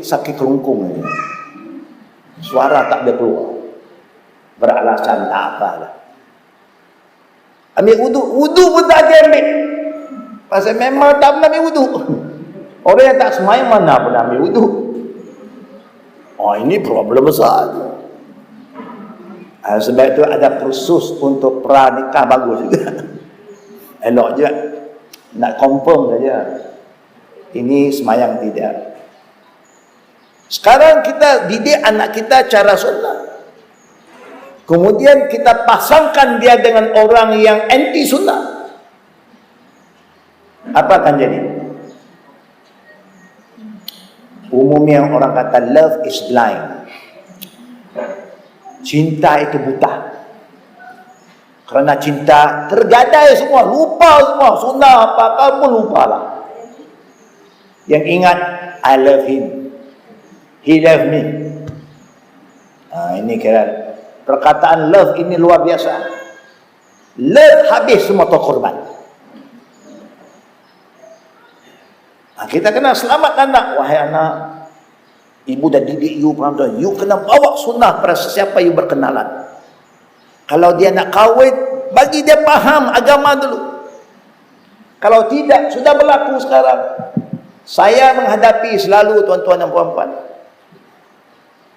sakit kerungkung ini. Suara tak boleh keluar, beralasan tak apalah. Ambil wudu pun tak ada ambil, pasal memang tak pernah ambil wudu. Orang yang tak sembahyang mana pernah ambil wudu. Oh, ini problem besar. Sebab itu ada kursus untuk pranikah bagus juga. Elok je, nak confirm saja. Ini sembahyang tidak. Sekarang kita didik anak kita cara sunnah, kemudian kita pasangkan dia dengan orang yang anti sunnah, apa akan jadi? Umumnya orang kata love is blind, cinta itu buta. Kerana cinta tergadai semua, lupa semua sunnah apa pun lupalah. Yang ingat, I love him, he love me. Ini kira perkataan love ini luar biasa. Love habis semua tu korban. Kita kena selamat anak. Wahai anak, ibu dah didik you, faham tak? You kena bawa sunnah pada sesiapa you berkenalan. Kalau dia nak kahwin, bagi dia faham agama dulu. Kalau tidak, sudah berlaku sekarang. Saya menghadapi selalu tuan-tuan dan puan-puan,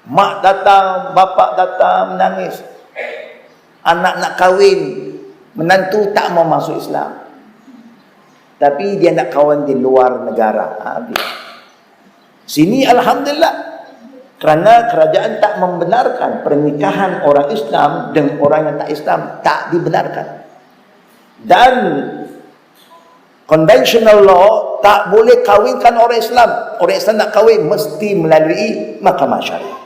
mak datang, bapak datang menangis, anak nak kahwin, menantu tak mau masuk Islam, tapi dia nak kahwin di luar negara. Sini alhamdulillah, kerana kerajaan tak membenarkan pernikahan orang Islam dengan orang yang tak Islam, tak dibenarkan. Dan conventional law tak boleh kahwinkan orang Islam. Orang Islam nak kahwin mesti melalui mahkamah syariah.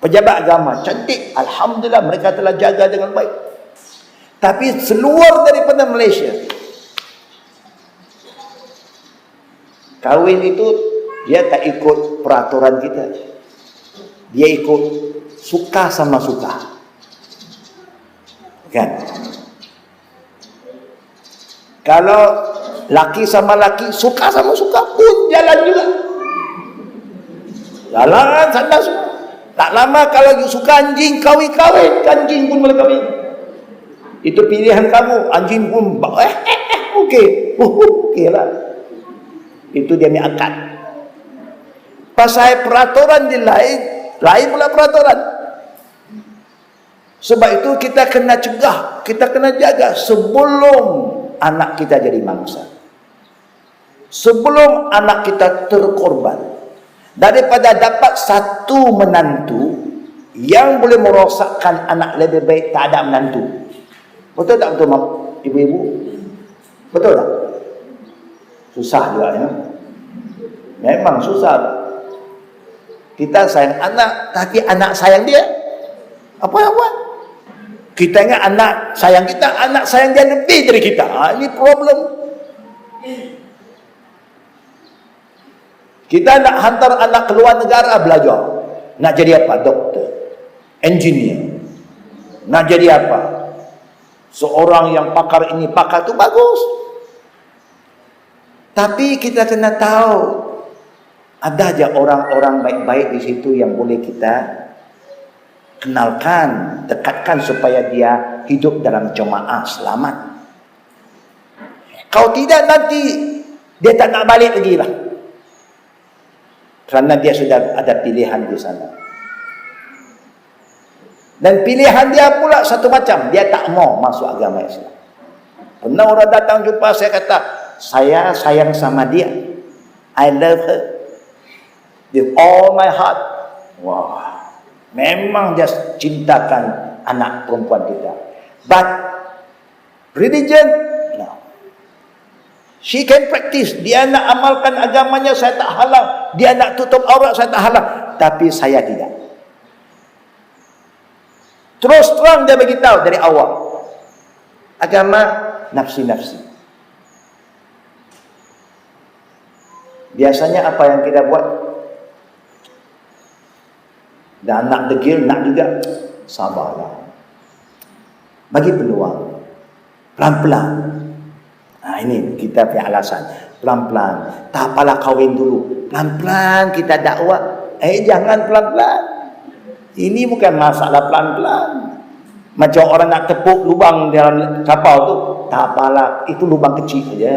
Pejabat agama cantik, alhamdulillah mereka telah jaga dengan baik. Tapi seluar daripada Malaysia, kahwin itu dia tak ikut peraturan kita, dia ikut suka sama suka, kan? Kalau laki sama laki, suka sama suka pun jalan juga, jalan sana semua. Tak lama kalau you suka anjing, kahwin, anjing pun boleh kahwin. Itu pilihan kamu, anjing pun okey lah. Itu dia punya akad. Pasal peraturan di lain pula peraturan. Sebab itu kita kena cegah, kita kena jaga sebelum anak kita jadi mangsa, sebelum anak kita terkorban. Daripada dapat satu menantu yang boleh merosakkan anak, lebih baik tak ada menantu. Betul tak betul ibu-ibu? Betul tak? Susah juga ya. Memang susah. Kita sayang anak, tapi anak sayang dia apa? Kita ingat anak sayang kita, anak sayang dia lebih dari kita. Ini problem. Kita nak hantar anak keluar negara belajar. Nak jadi apa? Doktor, engineer. Nak jadi apa? Seorang yang pakar ini, pakar itu bagus. Tapi kita kena tahu, ada aja orang-orang baik-baik di situ yang boleh kita kenalkan, dekatkan supaya dia hidup dalam jemaah selamat. Kalau tidak nanti dia tak nak balik lagi lah. Kerana dia sudah ada pilihan di sana. Dan pilihan dia pula satu macam, dia tak mau masuk agama Islam. Pernah orang datang jumpa saya kata, saya sayang sama dia. I love her with all my heart. Wah, memang dia cintakan anak perempuan kita. But religion, no. She can practice. Dia nak amalkan agamanya, saya tak halang. Dia nak tutup aurat, saya tak halang. Tapi saya tidak. Terus terang dia beritahu dari awal. Agama nafsi-nafsi. Biasanya apa yang kita buat? Dan nak degil, nak juga, sabarlah. Bagi peluang. Pelan-pelan. Nah ini kita punya alasan. Pelan-pelan. Tak apalah kahwin dulu. Pelan-pelan kita dakwah. Jangan pelan-pelan. Ini bukan masalah pelan-pelan. Macam orang nak tepuk lubang dalam kapal tu. Tak apalah. Itu lubang kecil saja.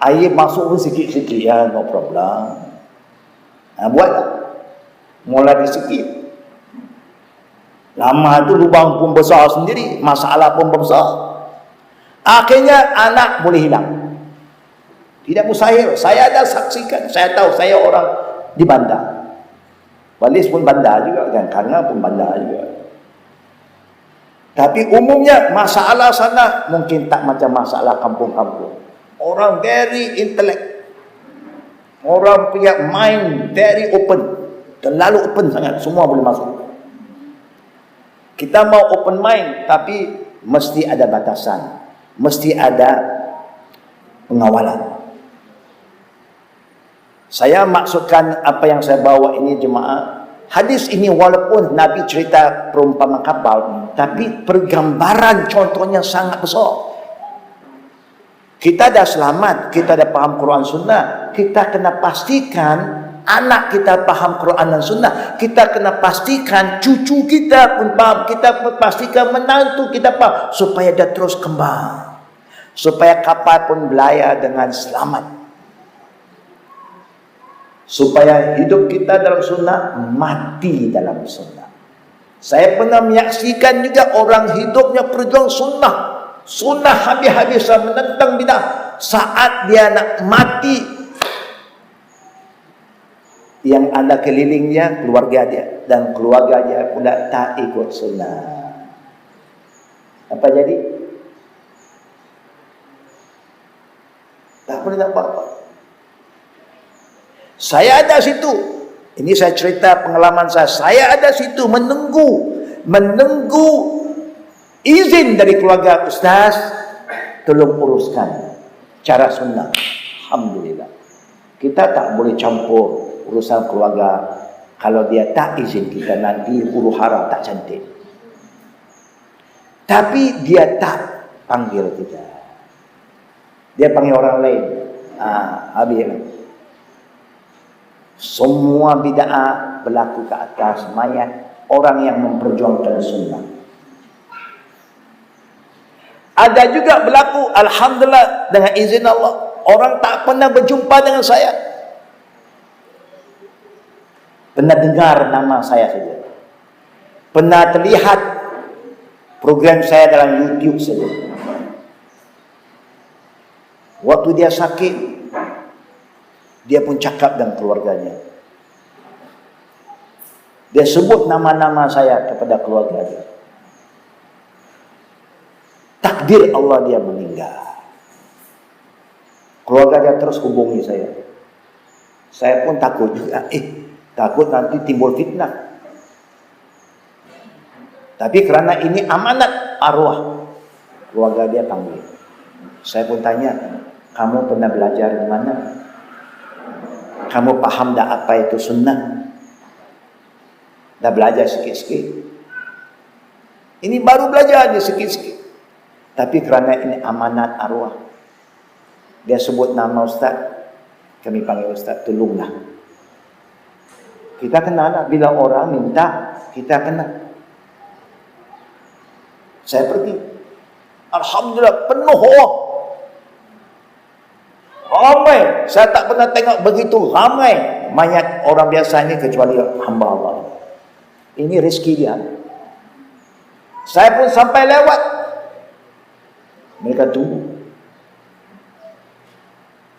Air masuk pun sikit-sikit. Ya, no problem. Buatlah. Mula di sikit. Lama tu lubang pun besar sendiri. Masalah pun besar. Akhirnya anak boleh hilang. Tidak mustahil. Saya ada saksikan. Saya tahu saya orang di bandar. Walis pun bandar juga kan. Karena pun bandar juga. Tapi umumnya masalah sana mungkin tak macam masalah kampung-kampung. Orang very intellect. Orang punya mind very open. Terlalu open sangat. Semua boleh masuk. Kita mau open mind. Tapi mesti ada batasan. Mesti ada pengawalan. Saya maksudkan apa yang saya bawa ini jemaah. Hadis ini walaupun Nabi cerita perumpamaan kapal. Tapi pergambaran contohnya sangat besar. Kita dah selamat. Kita dah faham Quran Sunnah. Kita kena pastikan anak kita faham Quran dan Sunnah. Kita kena pastikan cucu kita pun faham. Kita pun pastikan menantu kita faham. Supaya dia terus kembang. Supaya kapal pun berlayar dengan selamat. Supaya hidup kita dalam Sunnah, mati dalam Sunnah. Saya pernah menyaksikan juga orang hidupnya perjuang Sunnah. Sunnah habis-habisan menentang bidah. Saat dia nak mati, yang ada kelilingnya keluarga dia, dan keluarga dia pula tak ikut sunnah. Apa jadi? Tak boleh nak apa-apa. Saya ada situ. Ini saya cerita pengalaman saya. Saya ada situ menunggu izin dari keluarga ustaz. Tolong uruskan cara sunnah. Alhamdulillah. Kita tak boleh campur urusan keluarga. Kalau dia tak izin kita, nanti huru hara tak cantik. Tapi dia tak panggil kita. Dia panggil orang lain. Habis. Semua bid'ah berlaku ke atas mayat orang yang memperjuangkan sunnah. Ada juga berlaku, alhamdulillah, dengan izin Allah, orang tak pernah berjumpa dengan saya. Pernah dengar nama saya saja. Pernah terlihat program saya dalam YouTube saja. Waktu dia sakit, dia pun cakap dengan keluarganya. Dia sebut nama-nama saya kepada keluarga dia. Takdir Allah dia meninggal. Keluarga dia terus hubungi saya. Saya pun takut juga. Takut nanti timbul fitnah. Tapi kerana ini amanat arwah, keluarga dia panggil. Saya pun tanya, kamu pernah belajar di mana? Kamu paham tak apa itu sunnah? Dah belajar sikit-sikit. Ini baru belajar aja sikit-sikit. Tapi kerana ini amanat arwah, dia sebut nama ustaz. Kami panggil ustaz, tolonglah. Kita kenal lah, bila orang minta kita kena. Saya pergi, alhamdulillah penuh orang. Ramai. Saya tak pernah tengok begitu ramai mayat orang biasa ini kecuali hamba Allah. Ini rezeki dia. Saya pun sampai lewat, mereka tunggu.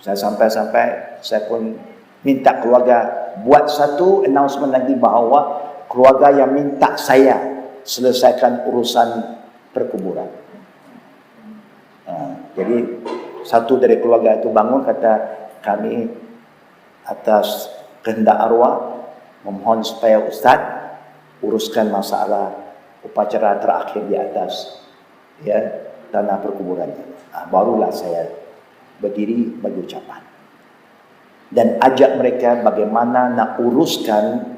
Saya sampai, saya pun minta keluarga buat satu announcement lagi bahawa keluarga yang minta saya selesaikan urusan perkuburan. Jadi satu dari keluarga itu bangun, kata, kami atas kehendak arwah memohon supaya Ustaz uruskan masalah upacara terakhir di atas tanah perkuburan. Barulah saya berdiri bagi ucapan dan ajak mereka bagaimana nak uruskan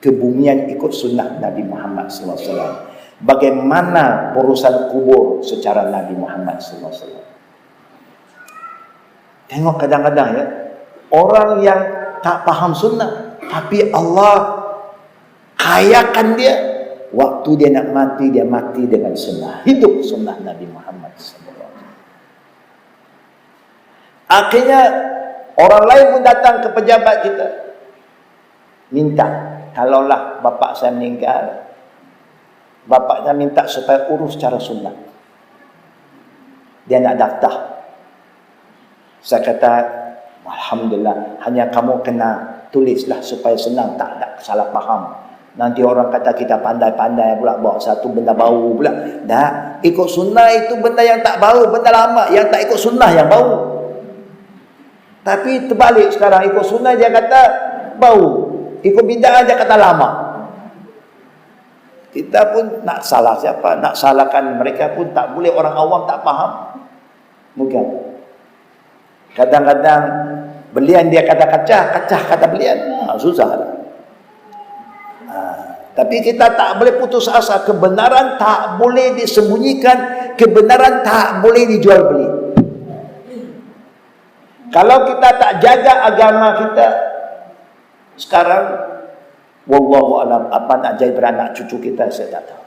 kebumian ikut sunnah Nabi Muhammad SAW, bagaimana urusan kubur secara Nabi Muhammad SAW. Tengok kadang-kadang orang yang tak faham sunnah, tapi Allah kayakan dia. Waktu dia nak mati, dia mati dengan sunnah. Hidup sunnah Nabi Muhammad SAW. Akhirnya orang lain pun datang ke pejabat kita, minta, kalaulah bapa saya meninggal, bapaknya minta supaya urus secara sunnah. Dia nak daftar. Saya kata, alhamdulillah, hanya kamu kena tulislah supaya senang, tak ada salah faham. Nanti orang kata kita pandai-pandai pula bawa satu benda bau pula. Dah, ikut sunnah itu benda yang tak bau, benda lama. Yang tak ikut sunnah yang bau. Tapi terbalik sekarang, ikut sunnah dia kata bau, ikut bid'ah dia kata lama. Kita pun nak salah siapa? Nak salahkan mereka pun tak boleh, orang awam tak faham. Bukan. Kadang-kadang belian dia kata kacah kata belian. Susah lah. Tapi kita tak boleh putus asa. Kebenaran tak boleh disembunyikan. Kebenaran tak boleh dijual beli. Kalau kita tak jaga agama kita sekarang, wallahu alam, apa nak jadi beranak cucu kita saya tak tahu.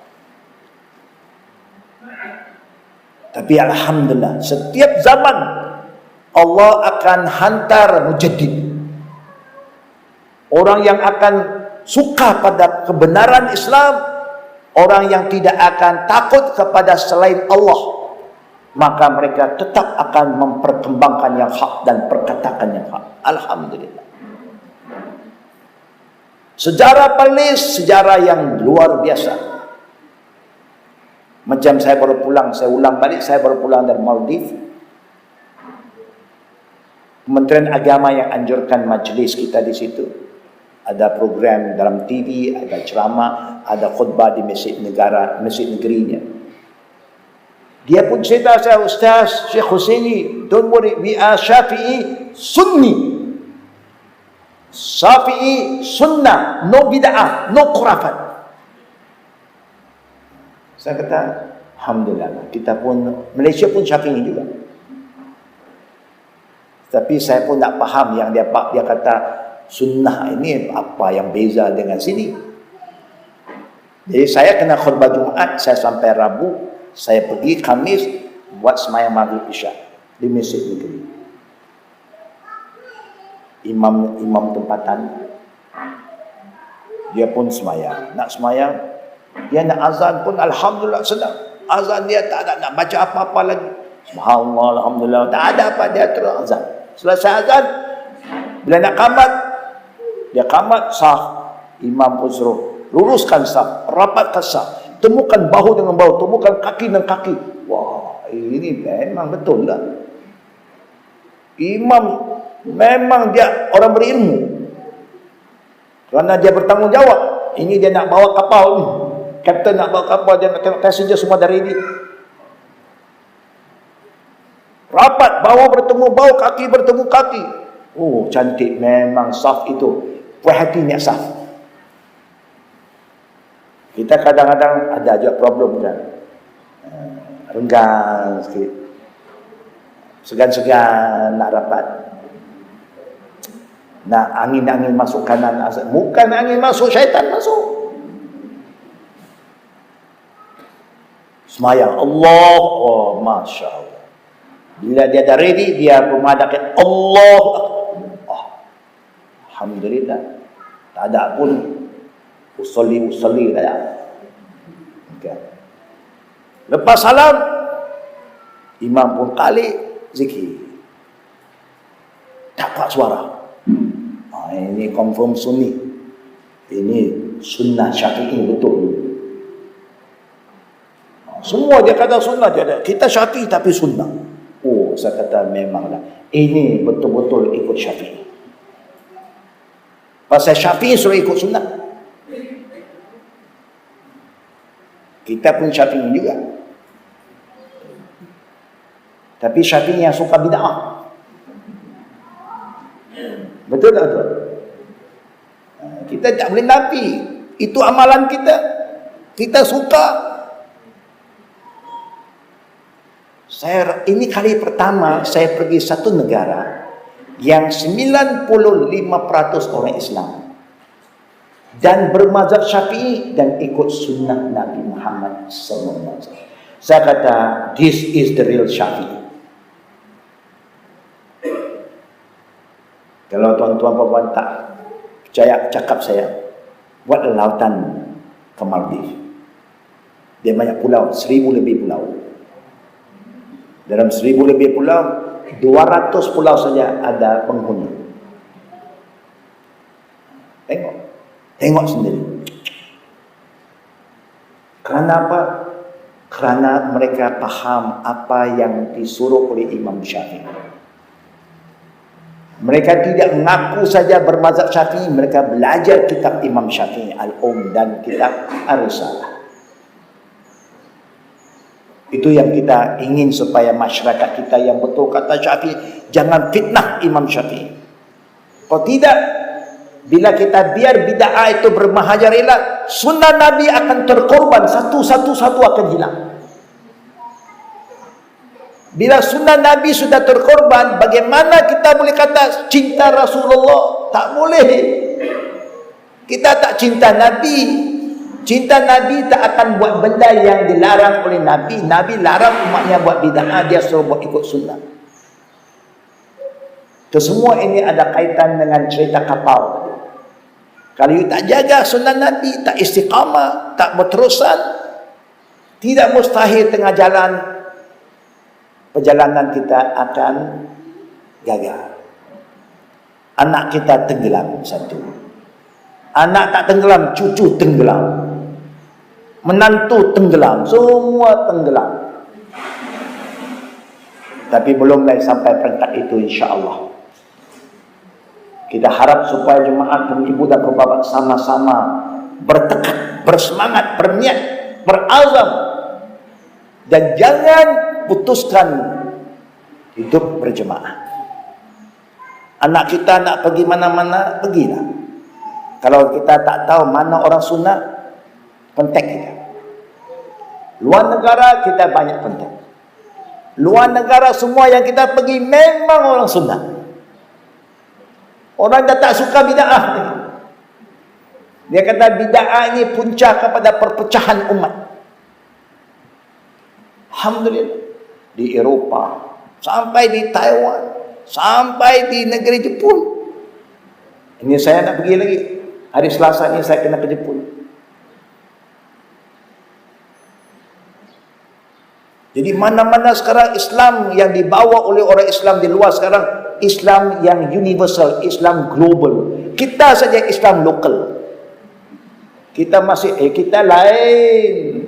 Tapi alhamdulillah, setiap zaman Allah akan hantar mujaddid, orang yang akan suka pada kebenaran Islam, orang yang tidak akan takut kepada selain Allah, maka mereka tetap akan memperkembangkan yang hak dan perkatakan yang hak. Alhamdulillah. Sejarah Perlis, sejarah yang luar biasa. Macam saya baru pulang, saya ulang balik, saya baru pulang dari Maldives. Kementerian Agama yang anjurkan majlis kita di situ. Ada program dalam TV, ada ceramah, ada khutbah di masjid negara, masjid negerinya. Dia pun cerita saya, Ustaz Syekh Husaini, don't worry, we are Syafi'i Sunni. Syafi'i Sunnah, no bid'ah, no khurafat. Saya kata, alhamdulillah, kita pun, Malaysia pun Syafi'i juga. Tapi saya pun tak faham yang dia kata sunnah ini apa yang beza dengan sini. Jadi saya kena khutbah Jumaat, saya sampai Rabu, saya pergi Khamis buat sembahyang maghrib isya di masjid negeri. Imam tempatan dia pun sembahyang, nak sembahyang, dia nak azan pun alhamdulillah senang. Azan dia tak ada nak baca apa-apa lagi. Subhanallah, alhamdulillah, tak ada apa, dia terus azan. Selesai azan, bila nak qamat, dia qamat sah. Imam pun suruh luruskan sah, rapatkan sah, temukan bahu dengan bahu, temukan kaki dengan kaki. Wah, ini memang betul lah. Imam memang dia orang berilmu, kerana dia bertanggungjawab. Ini dia nak bawa kapal ni, kapten nak bawa kapal, dia nak tengok passenger semua dari ini. Rapat, bahu bertemu bahu, kaki bertemu kaki. Oh, cantik memang saf itu. Puas hati niat saf. Kita kadang-kadang ada juga problem kan. Renggang sikit. Segan-segan nak rapat. Nak angin-angin masuk kanan. Bukan angin masuk, syaitan masuk. Semayang Allah, oh Masya Allah. Bila dia dah ready, dia memadakan Allah. Oh, Alhamdulillah. Tak ada pun usolli tak ada. Okay. Lepas salam, imam pun kali zikir. Tak kuat suara. Ini confirm sunni. Ini sunnah Syafi'i betul. Semua dia kata sunnah je ada. Kita Syafi'i tapi sunnah. Oh, saya kata memanglah. Ini betul-betul ikut Syafi'i. Pasal Syafi'i suruh ikut sunnah. Kita pun Syafi'i juga. Tapi Syafi'i yang suka bid'ah. Betul tak betul? Kita tak boleh nafi. Itu amalan kita. Kita suka. Ini kali pertama saya pergi satu negara yang 95% orang Islam dan bermazhab Syafi'i dan ikut sunnah Nabi Muhammad SAW. Saya kata, this is the real Syafi'i. Kalau tuan-tuan perempuan tak percaya cakap saya, buat lautan ke Maldives. Dia banyak pulau, 1,000 lebih pulau. Dalam 1,000 lebih pulau, 200 pulau saja ada penghuni. Tengok sendiri. Kerana apa? Kerana mereka faham apa yang disuruh oleh Imam Syafi'i. Mereka tidak mengaku saja bermazhab Syafi'i, mereka belajar kitab Imam Syafi'i dan kitab Ar-Risalah. Itu yang kita ingin supaya masyarakat kita yang betul kata Syafi'i, jangan fitnah Imam Syafi'i. Kalau tidak, bila kita biar bid'ah itu bermahajarillah, sunnah Nabi akan terkorban, satu akan hilang. Bila sunnah Nabi sudah terkorban, bagaimana kita boleh kata cinta Rasulullah? Tak boleh. Kita tak cinta Nabi. Cinta Nabi tak akan buat benda yang dilarang oleh Nabi. Nabi larang umatnya buat bid'ah, dia suruh buat ikut sunnah. Kesemua ini ada kaitan dengan cerita kapal. Kalau you tak jaga sunnah Nabi, tak istiqamah, tak berterusan, tidak mustahil tengah jalan perjalanan kita akan gagal. Anak kita tenggelam satu. Anak tak tenggelam, cucu tenggelam. Menantu tenggelam, semua tenggelam. Tapi belum lagi sampai peringkat itu, insya-Allah. Kita harap supaya jemaah ibu dan bapak sama-sama bertekad, bersemangat, berniat, berazam, dan jangan putuskan hidup berjemaah. Anak kita nak pergi mana-mana, pergilah. Kalau kita tak tahu mana orang sunnah, kontak kita. Luar negara kita banyak kontak. Luar negara semua yang kita pergi memang orang sunnah. Orang dah tak suka bid'ah. Dia kata bid'ah ini punca kepada perpecahan umat. Alhamdulillah. Di Eropah, sampai di Taiwan, sampai di negeri Jepun. Ini saya nak pergi lagi. Hari Selasa ni saya kena ke Jepun. Jadi mana-mana sekarang Islam yang dibawa oleh orang Islam di luar sekarang, Islam yang universal, Islam global. Kita saja Islam lokal. Kita masih, kita lain.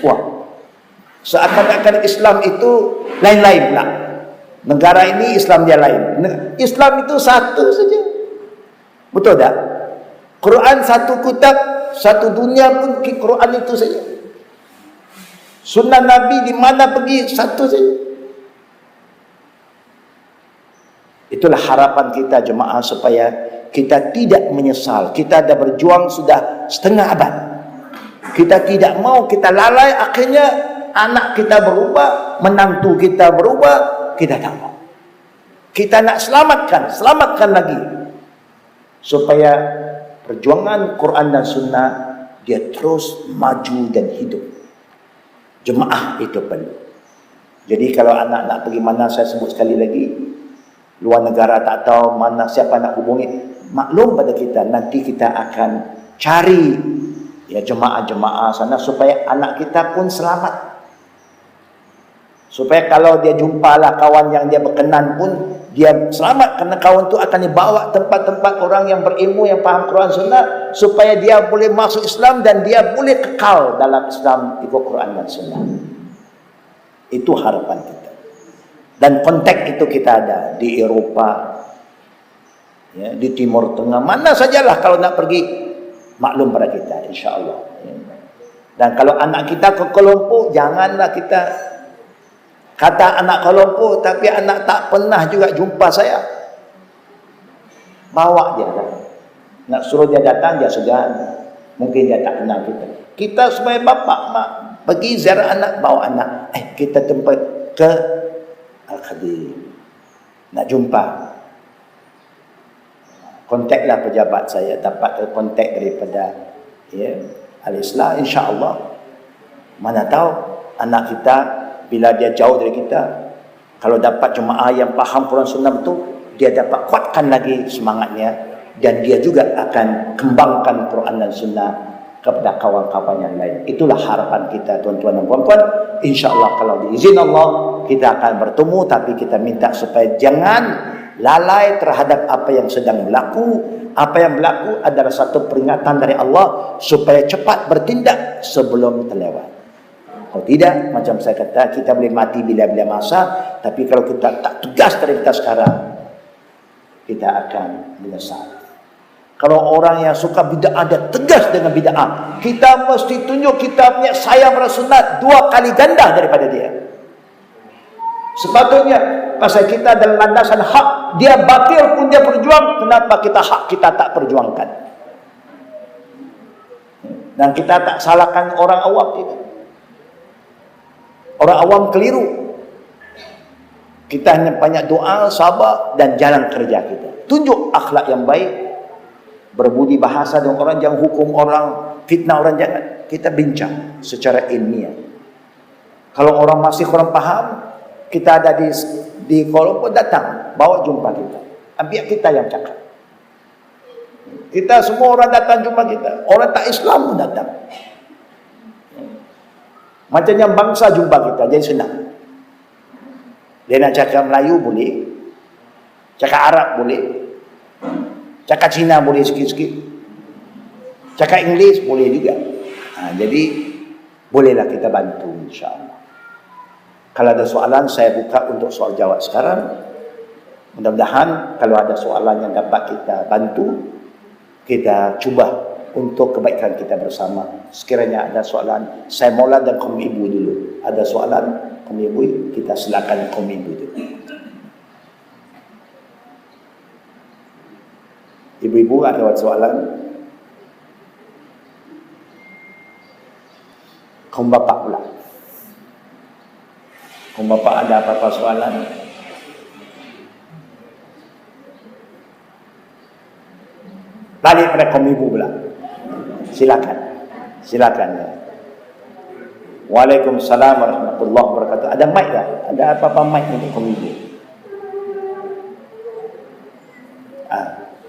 Wah, seakan-akan Islam itu lain-lain pula. Negara ini Islam dia lain. Islam itu satu saja. Betul tak? Quran satu kitab, satu dunia pun Quran itu saja. Sunnah Nabi di mana pergi, satu saja. Itulah harapan kita jemaah supaya kita tidak menyesal. Kita dah berjuang sudah setengah abad. Kita tidak mau, kita lalai, akhirnya anak kita berubah, menantu kita berubah, kita tak mau. Kita nak selamatkan lagi. Supaya perjuangan Quran dan Sunnah dia terus maju dan hidup. Jemaah itu perlu. Jadi kalau anak nak pergi mana, saya sebut sekali lagi, luar negara tak tahu mana siapa nak hubungi, maklum pada kita, nanti kita akan cari ya jemaah-jemaah sana supaya anak kita pun selamat. Supaya kalau dia jumpalah kawan yang dia berkenan pun dia selamat, kerana kawan tu akan dibawa tempat-tempat orang yang berilmu, yang faham Quran Sunnah, supaya dia boleh masuk Islam dan dia boleh kekal dalam Islam ikut Quran dan Sunnah. Itu harapan kita. Dan kontak itu kita ada di Eropah, ya, di Timur Tengah, mana sajalah kalau nak pergi, maklum pada kita, insya-Allah. Dan kalau anak kita ke Kuala Lumpur, janganlah kita kata anak Kuala Lumpur tapi anak tak pernah juga jumpa saya. Bawa dia lah. Nak suruh dia datang, dia segan. Mungkin dia tak kenal kita. Kita sebagai bapa, mak, pergi ziarah anak, bawa anak. Kita tempat ke Al-Khadim. Nak jumpa. Kontaklah pejabat saya, dapat kontak daripada ya, Al-Islah, insya-Allah. Mana tahu anak kita bila dia jauh dari kita, kalau dapat jemaah yang faham Quran Sunnah betul, dia dapat kuatkan lagi semangatnya, dan dia juga akan kembangkan Quran dan Sunnah kepada kawan-kawan yang lain. Itulah harapan kita, tuan-tuan dan puan-puan. InsyaAllah kalau diizin Allah, kita akan bertemu, tapi kita minta supaya jangan lalai terhadap apa yang sedang berlaku. Apa yang berlaku adalah satu peringatan dari Allah supaya cepat bertindak sebelum terlewat. Kalau tidak, macam saya kata, kita boleh mati bila-bila masa, tapi kalau kita tak tegas dari kita sekarang, kita akan menyesal. Kalau orang yang suka bid'ah, ada tegas dengan bid'ah, kita mesti tunjuk kita punya sayang pada sunat 2 kali ganda daripada dia. Sepatutnya pasal kita dalam landasan hak, dia batil pun dia berjuang, kenapa kita hak kita tak perjuangkan? Dan kita tak salahkan orang awam, tidak. Orang awam keliru. Kita hanya banyak doa, sabar dan jalan kerja kita. Tunjuk akhlak yang baik, berbudi bahasa dengan orang, jangan hukum orang, fitnah orang, jangan. Kita bincang secara ilmiah. Kalau orang masih kurang faham, kita ada di Kuala Lumpur, datang, bawa jumpa kita. Biar kita yang cakap. Kita semua orang datang jumpa kita. Orang tak Islam pun datang. Macam yang bangsa jumpa kita, jadi senang. Dia nak cakap Melayu boleh, cakap Arab boleh, cakap Cina boleh sikit-sikit, cakap Inggeris boleh juga. Jadi bolehlah kita bantu, insya-Allah. Kalau ada soalan, saya buka untuk soal jawab sekarang. Mudah-mudahan kalau ada soalan yang dapat kita bantu, kita cuba untuk kebaikan kita bersama. Sekiranya ada soalan, saya mula dan kaum ibu dulu. Ada soalan, kaum ibu, kita silakan kaum ibu dulu. Ibu-ibu ada soalan? Kaum bapak pula. Kaum bapak ada apa-apa soalan? Balik pada kaum ibu pula. Silakan. Silakan. Waalaikumsalam warahmatullahi wabarakatuh. Ada mic tak? Ada apa-apa mic untuk kaum ibu?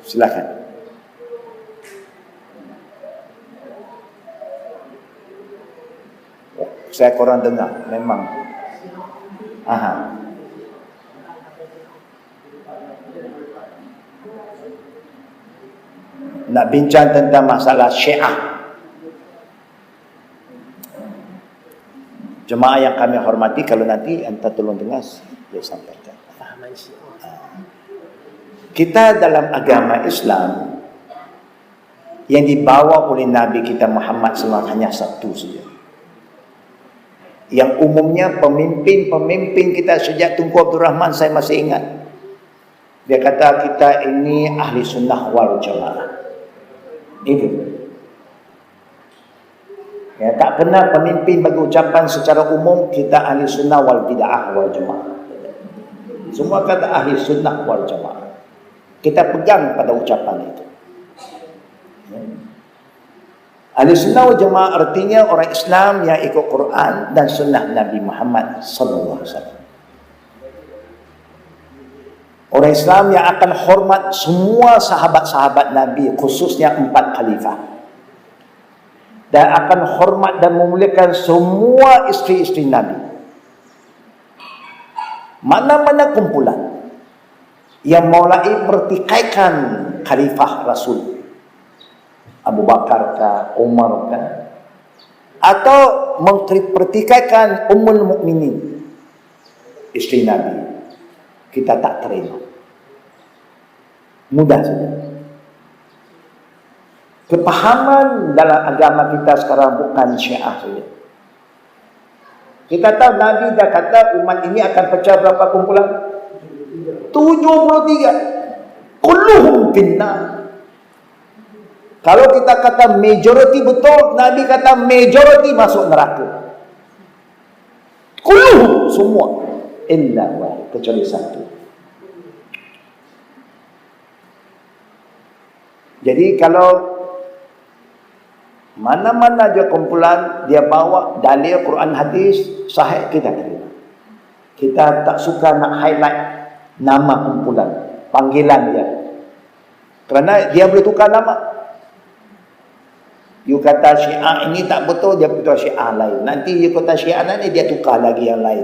Silakan. Saya korang dengar, memang. Nak bincang tentang masalah Syiah. Jemaah yang kami hormati, kalau nanti anda tolong dengar, dia sampaikan. Kita dalam agama Islam yang dibawa oleh Nabi kita Muhammad SAW hanya satu saja. Yang umumnya pemimpin kita sejak Tunku Abdul Rahman, saya masih ingat. Dia kata kita ini ahli sunnah wal jamaah. Itu. Ya, tak pernah pemimpin bagi ucapan secara umum kita ahli sunnah wal bid'ah wal jamaah. Semua kata ahli sunnah wal jamaah. Kita pegang pada ucapan itu. Ahli sunnah wal jamaah artinya orang Islam yang ikut Quran dan sunnah Nabi Muhammad sallallahu alaihi wasallam. Orang Islam yang akan hormat semua sahabat-sahabat Nabi, khususnya 4 khalifah. Dan akan hormat dan memuliakan semua isteri-isteri Nabi. Mana-mana kumpulan yang mulai pertikaikan khalifah Rasul, Abu Bakar kah, Umar kah, atau mempertikaikan Ummul Mukminin, isteri Nabi, kita tak terima. Mudah saja. Kepahaman dalam agama kita sekarang bukan Syiah saja. Kita tahu Nabi dah kata umat ini akan pecah berapa kumpulan? 73. Kulluhum finnar. Kalau kita kata majority betul, Nabi kata majority masuk neraka. Kulluhum, semua. Illa wahid, kecuali satu. Jadi kalau mana-mana dia kumpulan, dia bawa dalil Quran hadis sahih, kita terima. Kita tak suka nak highlight nama kumpulan, panggilan dia. Kerana dia boleh tukar nama. You kata Syiah ini tak betul, dia tukar Syiah lain. Nanti you kata Syiah ni, dia tukar lagi yang lain.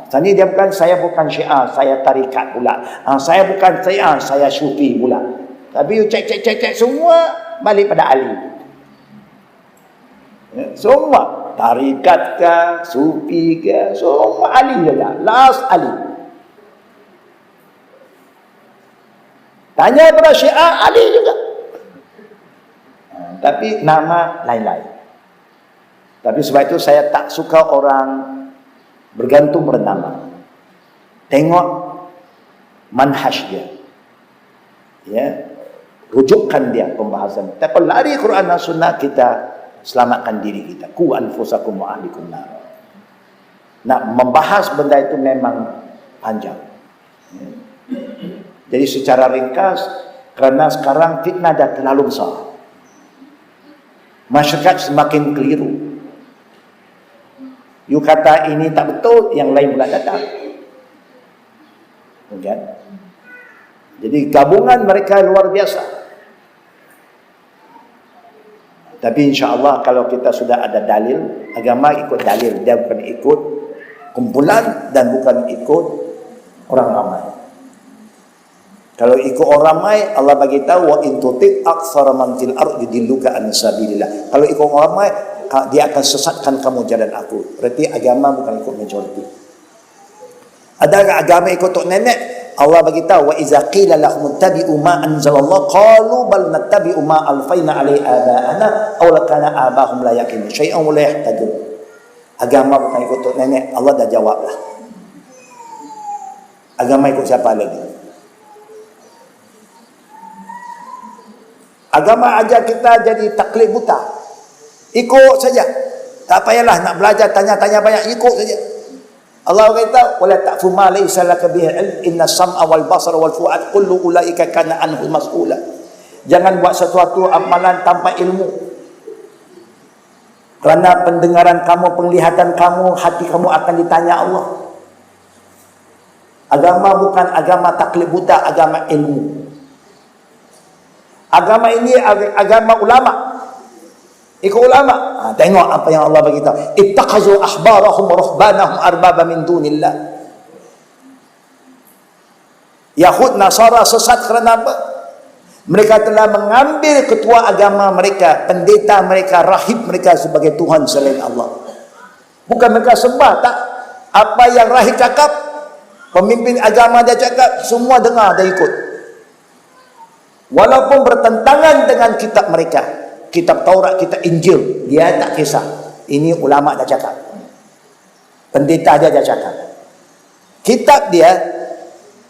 Tadi dia bukan, saya bukan Syiah, saya tarikat pula. Saya bukan Syiah, saya Sufi pula. Tapi you cek semua balik pada Ali. Ya, semua tarikat kah, Sufi kah, semua Ali saja. Last Ali. Tanya pada Syiah, Ali juga. Tapi nama lain-lain. Tapi sebab itu saya tak suka orang bergantung pada nama. Tengok manhaj dia. Ya, rujukkan dia pembahasan. Tapi lari Quran dan Sunnah, kita selamatkan diri kita. Ku anfusakum wa ahlikum nar. Nak membahas benda itu memang panjang. Jadi secara ringkas, kerana sekarang fitnah dah terlalu besar. Masyarakat semakin keliru. You kata ini tak betul, yang lain pula datang. Okay? Jadi gabungan mereka luar biasa. Tapi insya-Allah kalau kita sudah ada dalil, agama ikut dalil, dia bukan ikut kumpulan dan bukan ikut orang ramai. Kalau ikut orang ramai, Allah bagi tahu wa in tuti aktsara man fil ardi yudilluka an sabilillah. Kalau ikut orang ramai, dia akan sesatkan kamu jalan aku. Berarti agama bukan ikut majoriti. Ada agama ikut tok nenek, Allah bagi tahu wa iza qila lahum ittabi'u ma anzalallah qalu bal nattabi'u ma alfaina alaihi aba'ana aw lakana abahum la yaqilun syai'an wa la yahtadun. Agama bukan ikut tok nenek, Allah dah jawablah. Agama ikut siapa lagi? Agama ajar kita jadi taklid buta. Ikut saja. Tak payahlah nak belajar tanya-tanya banyak, ikut saja. Allah kata wala ta'fu ma laysa laka bihi ilm inna sam'a wal basara wal fu'ad kullu ulaika kana anhu mas'ula. Jangan buat sesuatu amalan tanpa ilmu. Kerana pendengaran kamu, penglihatan kamu, hati kamu akan ditanya Allah. Agama bukan agama taklid buta, agama ilmu. Agama ini agama ulama. Ikut ulama. Tengok apa yang Allah bagi tahu. Ittaqazu ahbarahum wa ruhbanahum arbaba min dunillah. Yahud Nasara sesat kerana apa? Mereka telah mengambil ketua agama mereka, pendeta mereka, rahib mereka sebagai Tuhan selain Allah. Bukan mereka sembah, tak. Apa yang rahib cakap, pemimpin agama dia cakap, semua dengar dan ikut. Walaupun bertentangan dengan kitab mereka, kitab Taurat, kitab Injil, dia tak kisah. Ini ulama dah cakap, pendeta dia dah cakap. Kitab dia,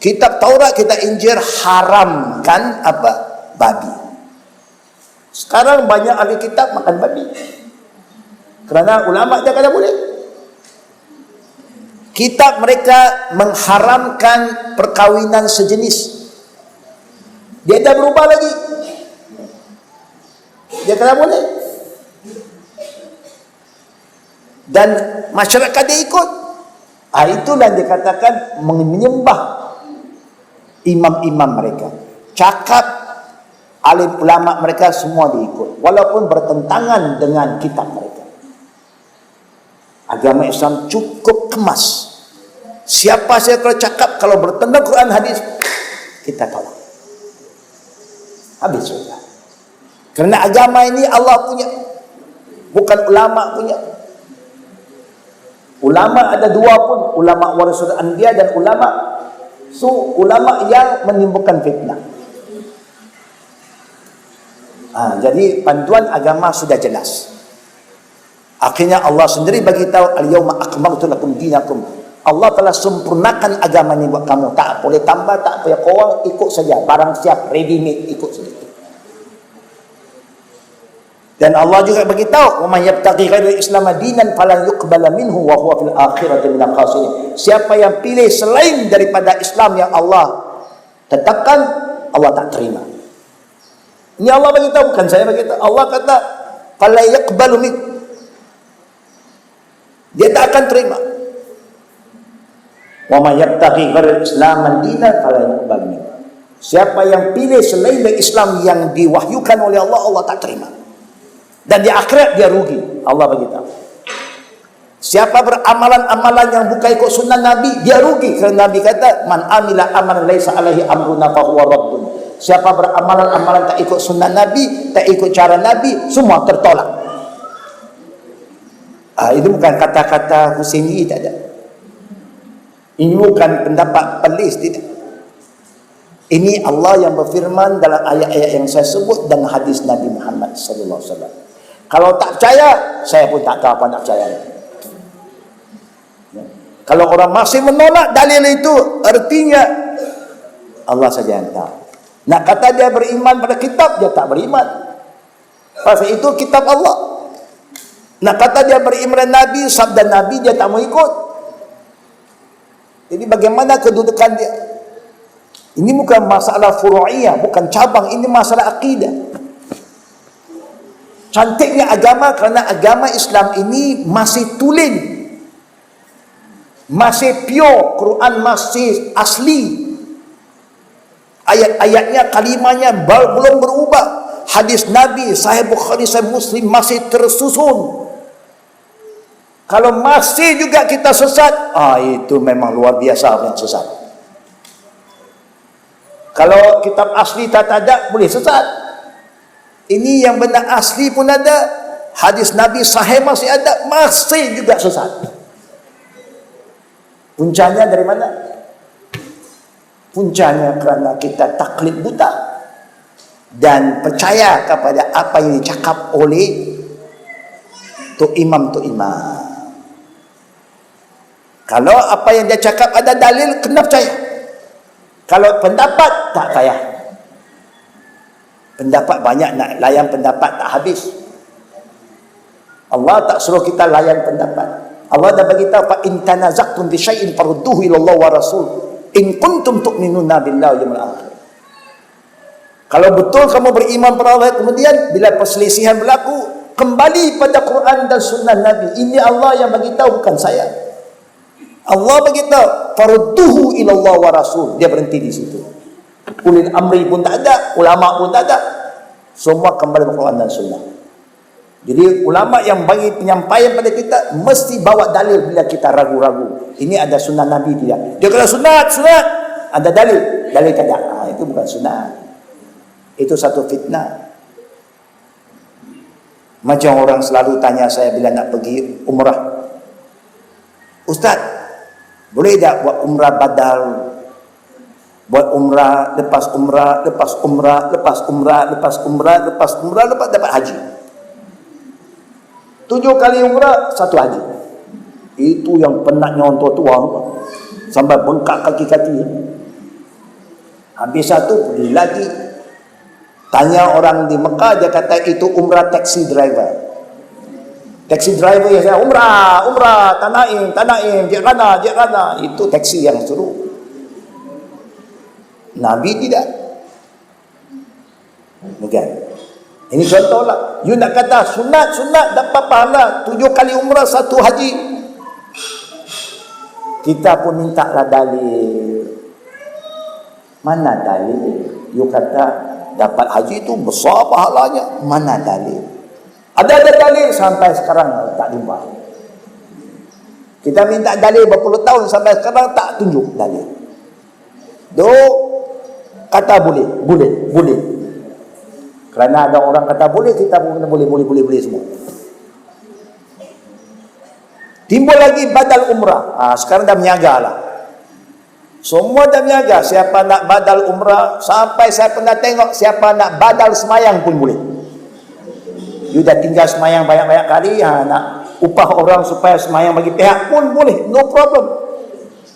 kitab Taurat, kitab Injil haramkan apa? Babi. Sekarang banyak ahli kitab makan babi. Kerana ulama dia kata boleh. Kitab mereka mengharamkan perkawinan sejenis. Dia dah berubah lagi. Dia kata boleh. dan masyarakat dia ikut. Itulah dikatakan menyembah imam-imam mereka. Cakap alim ulama mereka semua diikut, walaupun bertentangan dengan kitab mereka. Agama Islam cukup kemas. Siapa saya kalau cakap kalau bertentang Quran hadis, kita tolak. Habis sudah. Kerana agama ini Allah punya, bukan ulama punya. Ulama ada dua pun, ulama warasul anbiya dan ulama yang menimbulkan fitnah. Jadi panduan agama sudah jelas. Akhirnya Allah sendiri bagi tahu, al-yauma akmaltu lakum dinakum. Allah telah sempurnakan agama ini buat kamu. Tak boleh tambah, tak payah korang, ikut saja. Barang siap, ready made, ikut saja. Dan Allah juga bagi tahu, "Wa may yabtaghi ghairal Islam dinan falan yuqbala minhu wa huwa fil akhirati minal khasirin." Siapa yang pilih selain daripada Islam yang Allah tetapkan, Allah tak terima. Ini Allah bagi tahu, bukan saya bagi tahu. Allah kata, "Fala yaqbalu min." Dia tak akan terima. "Wa may yabtaghi ghairal Islam dinan falan yuqbala min." Siapa yang pilih selain dari Islam yang diwahyukan oleh Allah, Allah tak terima. Dan di akhirat dia rugi. Allah beritahu. Siapa beramalan-amalan yang bukan ikut sunnah Nabi, dia rugi. Kerana Nabi kata, "Man amila amalan laisa alaihi amruna fahuwa raddun." Siapa beramalan-amalan tak ikut sunnah Nabi, tak ikut cara Nabi, semua tertolak. Itu bukan kata-kata Husaini, tak ada. Ini bukan pendapat pelis, tidak. Ini Allah yang berfirman dalam ayat-ayat yang saya sebut dan hadis Nabi Muhammad sallallahu alaihi wasallam. Kalau tak percaya, saya pun tak tahu apa nak percaya. Kalau orang masih menolak dalil itu, artinya Allah saja yang tahu. Nak kata dia beriman pada kitab, dia tak beriman. Pasal itu kitab Allah. Nak kata dia beriman Nabi, sabda Nabi, dia tak mau ikut. Jadi bagaimana kedudukan dia? Ini bukan masalah furu'iyah, bukan cabang, ini masalah akidah. Cantiknya agama kerana agama Islam ini masih tulen, masih pure, Quran masih asli, ayat-ayatnya, kalimahnya belum berubah, hadis Nabi, Sahih Bukhari, Sahih Muslim masih tersusun. Kalau masih juga kita sesat, itu memang luar biasa yang sesat. Kalau kitab asli tak ada, boleh sesat. Ini yang benar asli pun ada, hadis Nabi sahih masih ada, masih juga sesat. Puncanya dari mana? Puncanya kerana kita taklid buta dan percaya kepada apa yang dicakap oleh Tok Imam. Kalau apa yang dia cakap ada dalil, kena percaya. Kalau pendapat, tak payah. Pendapat banyak, nak layan pendapat tak habis. Allah tak suruh kita layan pendapat. Allah dah bagi tahu, fa in tanazaqtum bi syai'in farudduhu ila Allah wa Rasul in kuntum tu'minuna billahi wal yawmil akhir. Kalau betul kamu beriman pada Allah, kemudian bila perselisihan berlaku, kembali pada Quran dan sunnah Nabi. Ini Allah yang bagi tahu, bukan saya. Allah bagi tahu, farudduhu ila Allah wa Rasul. Dia berhenti di situ. Ulil amri pun tak ada, ulama pun tak ada, semua kembali ke Quran dan sunnah. Jadi ulama yang bagi penyampaian pada kita mesti bawa dalil bila kita ragu-ragu. Ini ada sunnah Nabi tidak? Dia kata sunat, ada dalil tak ada. Itu bukan sunnah. Itu satu fitnah. Macam orang selalu tanya saya bila nak pergi umrah, "Ustaz, boleh tak buat umrah badal? Buat umrah, lepas umrah, lepas umrah, lepas umrah, lepas umrah, lepas umrah, lepas dapat haji. 7 kali umrah, 1 haji." Itu yang penatnya orang tua-tua, sampai bengkak kaki-kaki. Habis 1, pergi lagi. Tanya orang di Mekah, dia kata itu umrah taxi driver. Taxi driver yang saya, umrah, Tanaim, Ji'rana. Itu taxi yang suruh. Nabi tidak. Bukan. Ini contoh lah. You nak kata sunat dapat pahala 7 kali umrah 1 haji. Kita pun minta lah dalil. Mana dalil? You kata dapat haji itu besar pahalanya. Mana dalil? Ada dalil sampai sekarang tak jumpa. Kita minta dalil berpuluh tahun sampai sekarang tak tunjuk dalil. Dok kata boleh. Kerana ada orang kata boleh, kita pun boleh semua. Timbul lagi badal umrah. Sekarang dah berniaga lah. Semua dah berniaga. Siapa nak badal umrah, sampai saya pernah tengok siapa nak badal semayang pun boleh. You dah tinggal semayang banyak-banyak kali, nak upah orang supaya semayang bagi pihak pun boleh. No problem.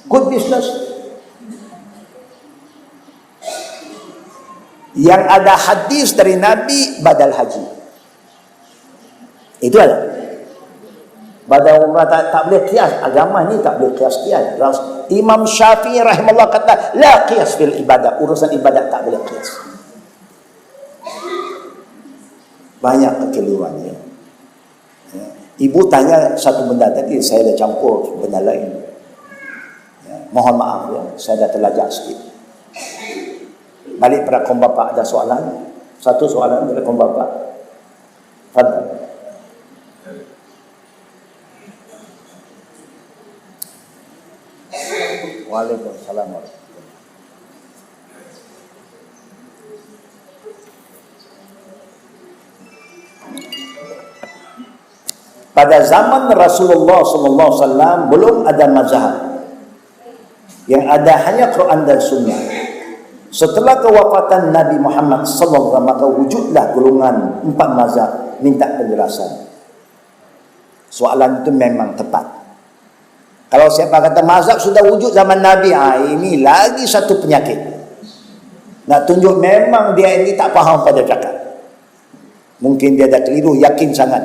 Good business. Yang ada hadis dari Nabi badal haji. Itu ada. Badal umrah tak boleh qiyas. Agama ni tak boleh qiyas. Imam Syafi'i rahimahullah kata la qiyas fil ibadah. Urusan ibadat tak boleh qiyas. Banyak kekeliruannya. Ibu tanya satu benda tadi, saya dah campur benda lain. Mohon maaf ya, saya dah terlajak sikit. Balik pada kaum bapa, ada soalan. Satu soalan dari kaum bapa. Fadhal. Waalaikumsalam. Pada zaman Rasulullah SAW belum ada mazhab. Yang ada hanya Quran dan Sunnah. Setelah kewafatan Nabi Muhammad sallallahu alaihi wasallam, maka wujudlah golongan 4 mazhab minta penjelasan. Soalan itu memang tepat. Kalau siapa kata mazhab sudah wujud zaman Nabi, ini lagi satu penyakit. Nak tunjuk memang dia ini tak faham pada cakap. Mungkin dia dah keliru, yakin sangat.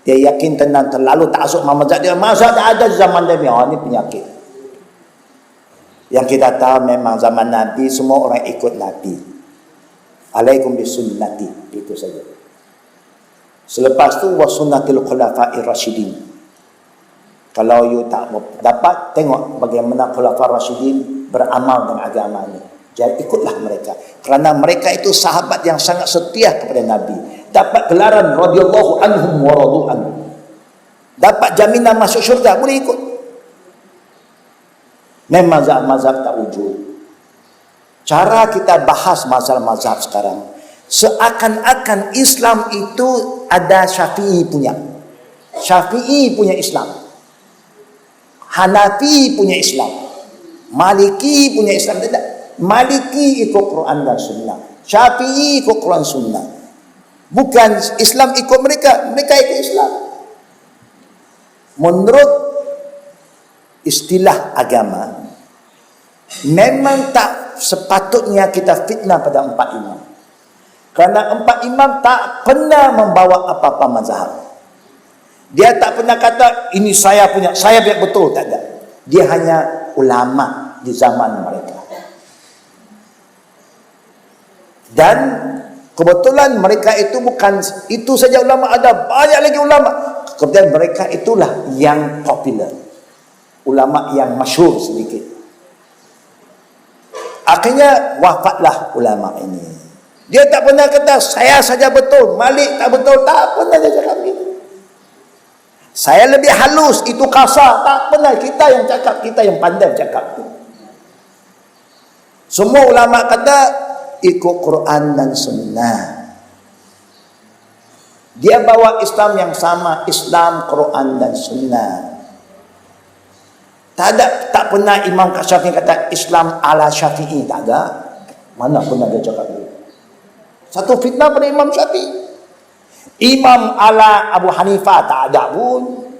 Dia yakin tenang, terlalu taksub mazhab dia. Mazhab dah ada zaman Nabi. Ini penyakit. Yang kita tahu memang zaman Nabi semua orang ikut Nabi. Alaikum bisunnati, itu saja. Selepas tu wa sunnatil khulafa'ir rasyidin. Kalau you tak dapat tengok bagaimana khulafa'ir rasyidin beramal dengan agama ini. Jadi ikutlah mereka. Kerana mereka itu sahabat yang sangat setia kepada Nabi. Dapat gelaran radhiyallahu anhum wa radu anhu. Dapat jaminan masuk syurga, boleh ikut. Memang mazhab tak wujud. Cara kita bahas mazhab sekarang, seakan-akan Islam itu ada Syafi'i punya. Syafi'i punya Islam. Hanafi punya Islam. Maliki punya Islam. Tidak. Maliki ikut Quran dan Sunnah. Syafi'i ikut Quran Sunnah. Bukan Islam ikut mereka. Mereka ikut Islam. Menurut istilah agama, memang tak sepatutnya kita fitnah pada 4 imam. Kerana 4 imam tak pernah membawa apa-apa mazhab. Dia tak pernah kata ini saya punya betul, tak ada. Dia hanya ulama di zaman mereka. Dan kebetulan mereka itu bukan itu saja ulama, ada banyak lagi ulama. Kemudian mereka itulah yang popular. Ulama yang masyhur sedikit. Akhirnya wafatlah ulama ini. Dia tak pernah kata saya saja betul, Malik tak betul, tak pernah dia cakap begitu. Saya lebih halus, itu kasar, tak pernah. Kita yang cakap, kita yang pandai cakap tu. Semua ulama kata ikut Quran dan Sunnah. Dia bawa Islam yang sama, Islam, Quran dan Sunnah. Tak pernah Imam Syafi'i kata Islam ala Syafi'i, tak ada. Mana pernah dia cakap itu? Satu fitnah pada Imam Syafi'i. Imam ala Abu Hanifah tak ada pun.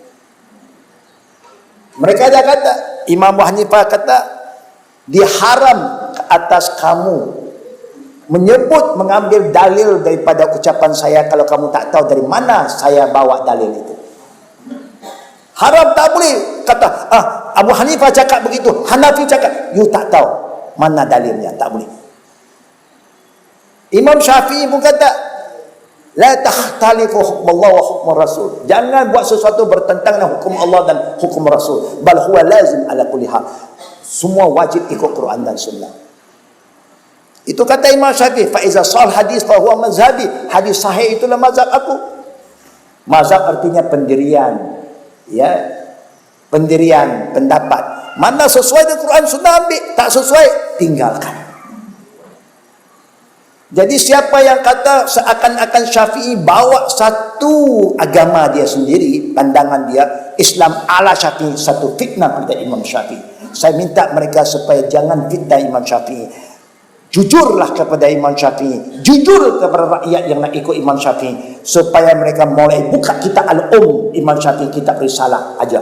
Mereka dah kata, Imam Abu Hanifah kata diharam ke atas kamu mengambil dalil daripada ucapan saya kalau kamu tak tahu dari mana saya bawa dalil itu. Haram, tak boleh. Kata Abu Hanifah cakap begitu, Hanafi cakap, you tak tahu mana dalilnya, tak boleh. Imam Syafi'i pun kata La takhtalifu hukm Allah wa hukm Rasul. Jangan buat sesuatu bertentangan dengan hukum Allah dan hukum Rasul. Bal huwa lazim ala kulli hal. Semua wajib ikut Quran dan Sunnah. Itu kata Imam Syafi'i, fa iza sahal hadis fa huwa mazhabi. Hadis sahih itulah mazhab aku. Mazhab artinya pendirian. Ya. Pendirian, pendapat. Mana sesuai dengan Quran Sunnah ambil, tak sesuai tinggalkan. Jadi siapa yang kata seakan-akan Syafi'i bawa satu agama dia sendiri, pandangan dia, Islam ala Syafi'i, satu fitnah kepada Imam Syafi'i. Saya minta mereka supaya jangan fitnah Imam Syafi'i. Jujurlah kepada Imam Syafi'i, jujur kepada rakyat yang nak ikut Imam Syafi'i, supaya mereka mulai buka kitab Imam Syafi'i, kitab Risalah aja.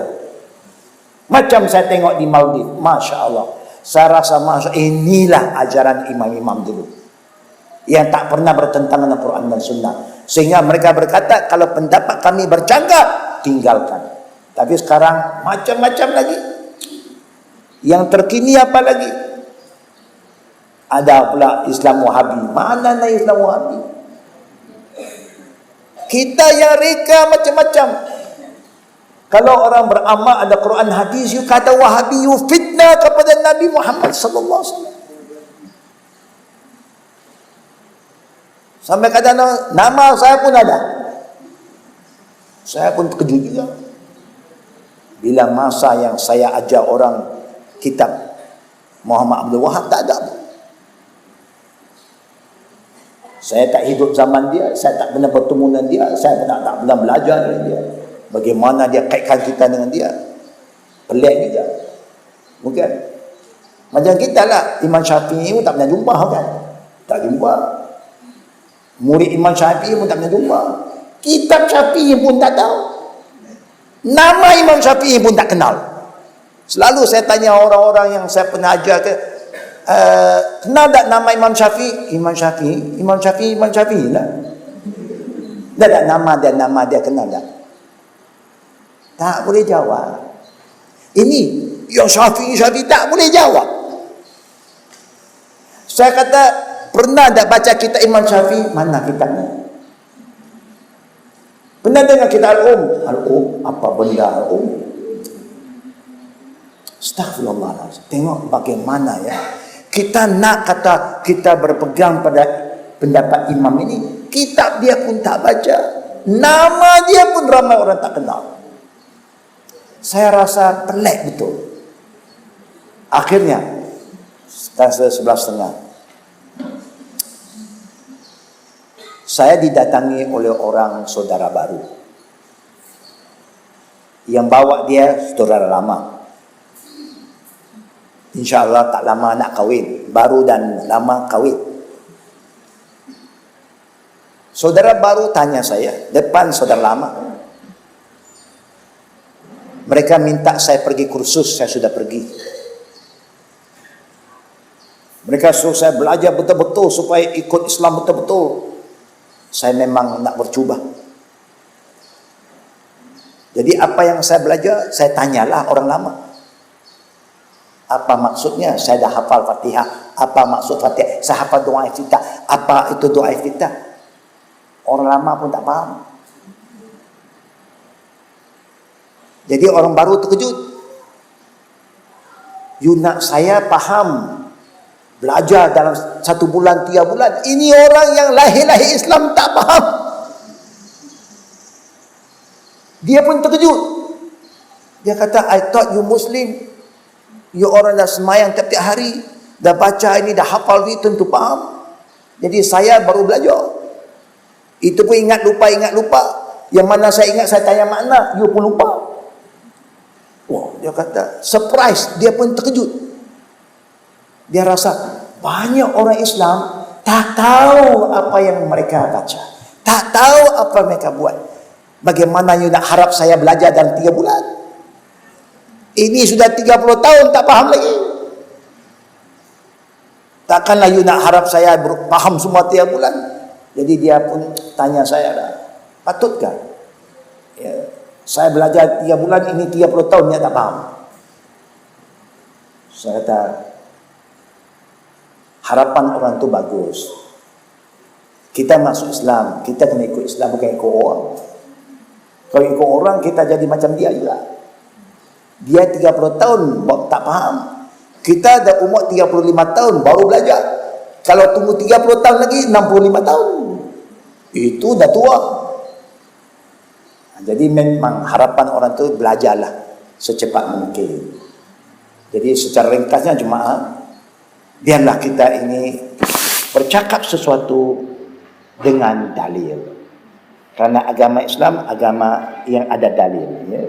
Macam saya tengok di Maldives, Masya Allah, saya rasa inilah ajaran imam-imam dulu, yang tak pernah bertentangan dengan Quran dan Sunnah. Sehingga mereka berkata, kalau pendapat kami bercanggah, tinggalkan. Tapi sekarang macam-macam lagi. Yang terkini apa lagi? Ada pula Islam Wahabi. Mana nak Islam Wahabi? Kita yang reka macam-macam. Kalau orang beramal ada Quran hadis, you kata Wahabi, you fitnah kepada Nabi Muhammad sallallahu alaihi wasallam. Sampai kata nama saya pun ada. Saya pun terkejut juga. Bila masa yang saya ajar orang kitab Muhammad Abdul Wahab, tak ada. Saya tak hidup zaman dia, saya tak pernah bertemu dengan dia, saya tak pernah belajar dengan dia. Bagaimana dia kaitkan kita dengan dia? Pelik juga. Bukan? Macam kita lah, Imam Syafi'i pun tak pernah jumpa kan? Tak jumpa. Murid Imam Syafi'i pun tak pernah jumpa. Kitab Syafi'i pun tak tahu. Nama Imam Syafi'i pun tak kenal. Selalu saya tanya orang-orang yang saya pernah ajar ke, kenal tak nama Imam Syafi'i? Imam Syafi'i lah. Dah tak nama dia kenal tak? Tak boleh jawab. Ini yang Syafi'i tak boleh jawab. Saya kata, pernah tak baca kitab Imam Syafi'i? Mana kitabnya? Pernah dengar kitab Al-Um? Apa benda Al-Um? Astaghfirullahaladzim. Tengok bagaimana ya. Kita nak kata kita berpegang pada pendapat imam ini, kitab dia pun tak baca. Nama dia pun ramai orang tak kenal. Saya rasa pelik betul. Akhirnya, sekitar 11:30, saya didatangi oleh orang saudara baru. Yang bawa dia saudara lama. InsyaAllah tak lama nak kahwin. Baru dan lama kahwin. Saudara baru tanya saya, depan saudara lama. Mereka minta saya pergi kursus, saya sudah pergi. Mereka suruh saya belajar betul-betul supaya ikut Islam betul-betul. Saya memang nak bercuba. Jadi apa yang saya belajar, saya tanyalah orang lama. Apa maksudnya? Saya dah hafal Fatihah. Apa maksud Fatihah? Saya hafal doa iftitah. Apa itu doa iftitah? Orang lama pun tak faham. Jadi orang baru terkejut. You nak saya faham, belajar dalam 1 bulan, 3 bulan. Ini orang yang lahir-lahir Islam tak faham. Dia pun terkejut. Dia kata, I thought you Muslim. You orang dah semayang tiap-tiap hari, dah baca ini, dah hafal ini, tentu faham. Jadi saya baru belajar. Itu pun ingat lupa. Yang mana saya ingat, saya tanya makna, you pun lupa. Wah, dia kata, surprise, dia pun terkejut. Dia rasa, banyak orang Islam tak tahu apa yang mereka baca. Tak tahu apa mereka buat. Bagaimana you nak harap saya belajar dalam 3 bulan? Ini sudah 30 tahun tak faham lagi. Takkanlah you nak harap saya faham semua 3 bulan. Jadi dia pun tanya saya, patutkah? Ya, saya belajar 3 bulan, ini 30 tahun dia tak faham. Saya kata, harapan orang tu bagus. Kita masuk Islam, kita kena ikut Islam, bukan ikut orang. Kalau ikut orang, kita jadi macam dia juga. Dia 30 tahun tak faham. Kita dah umur 35 tahun baru belajar. Kalau tunggu 30 tahun lagi, 65 tahun. Itu dah tua. Jadi memang harapan orang tu belajarlah secepat mungkin. Jadi secara ringkasnya jemaah, biarlah kita ini bercakap sesuatu dengan dalil. Kerana agama Islam agama yang ada dalil, ya.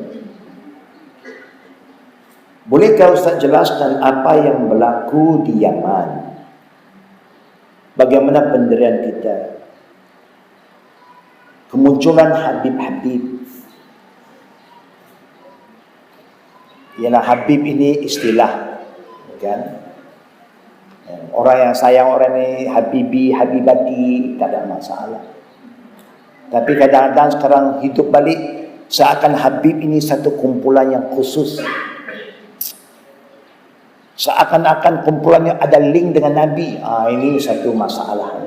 Bolehkah Ustaz jelaskan apa yang berlaku di Yaman? Bagaimana pendirian kita? Kemunculan Habib-Habib. Ialah Habib ini istilah, kan? Orang yang sayang orang ini Habibi, Habibati, tak ada masalah. Tapi kadang-kadang sekarang hidup balik seakan Habib ini satu kumpulan yang khusus. Seakan-akan kumpulannya ada link dengan Nabi. Ini satu masalah.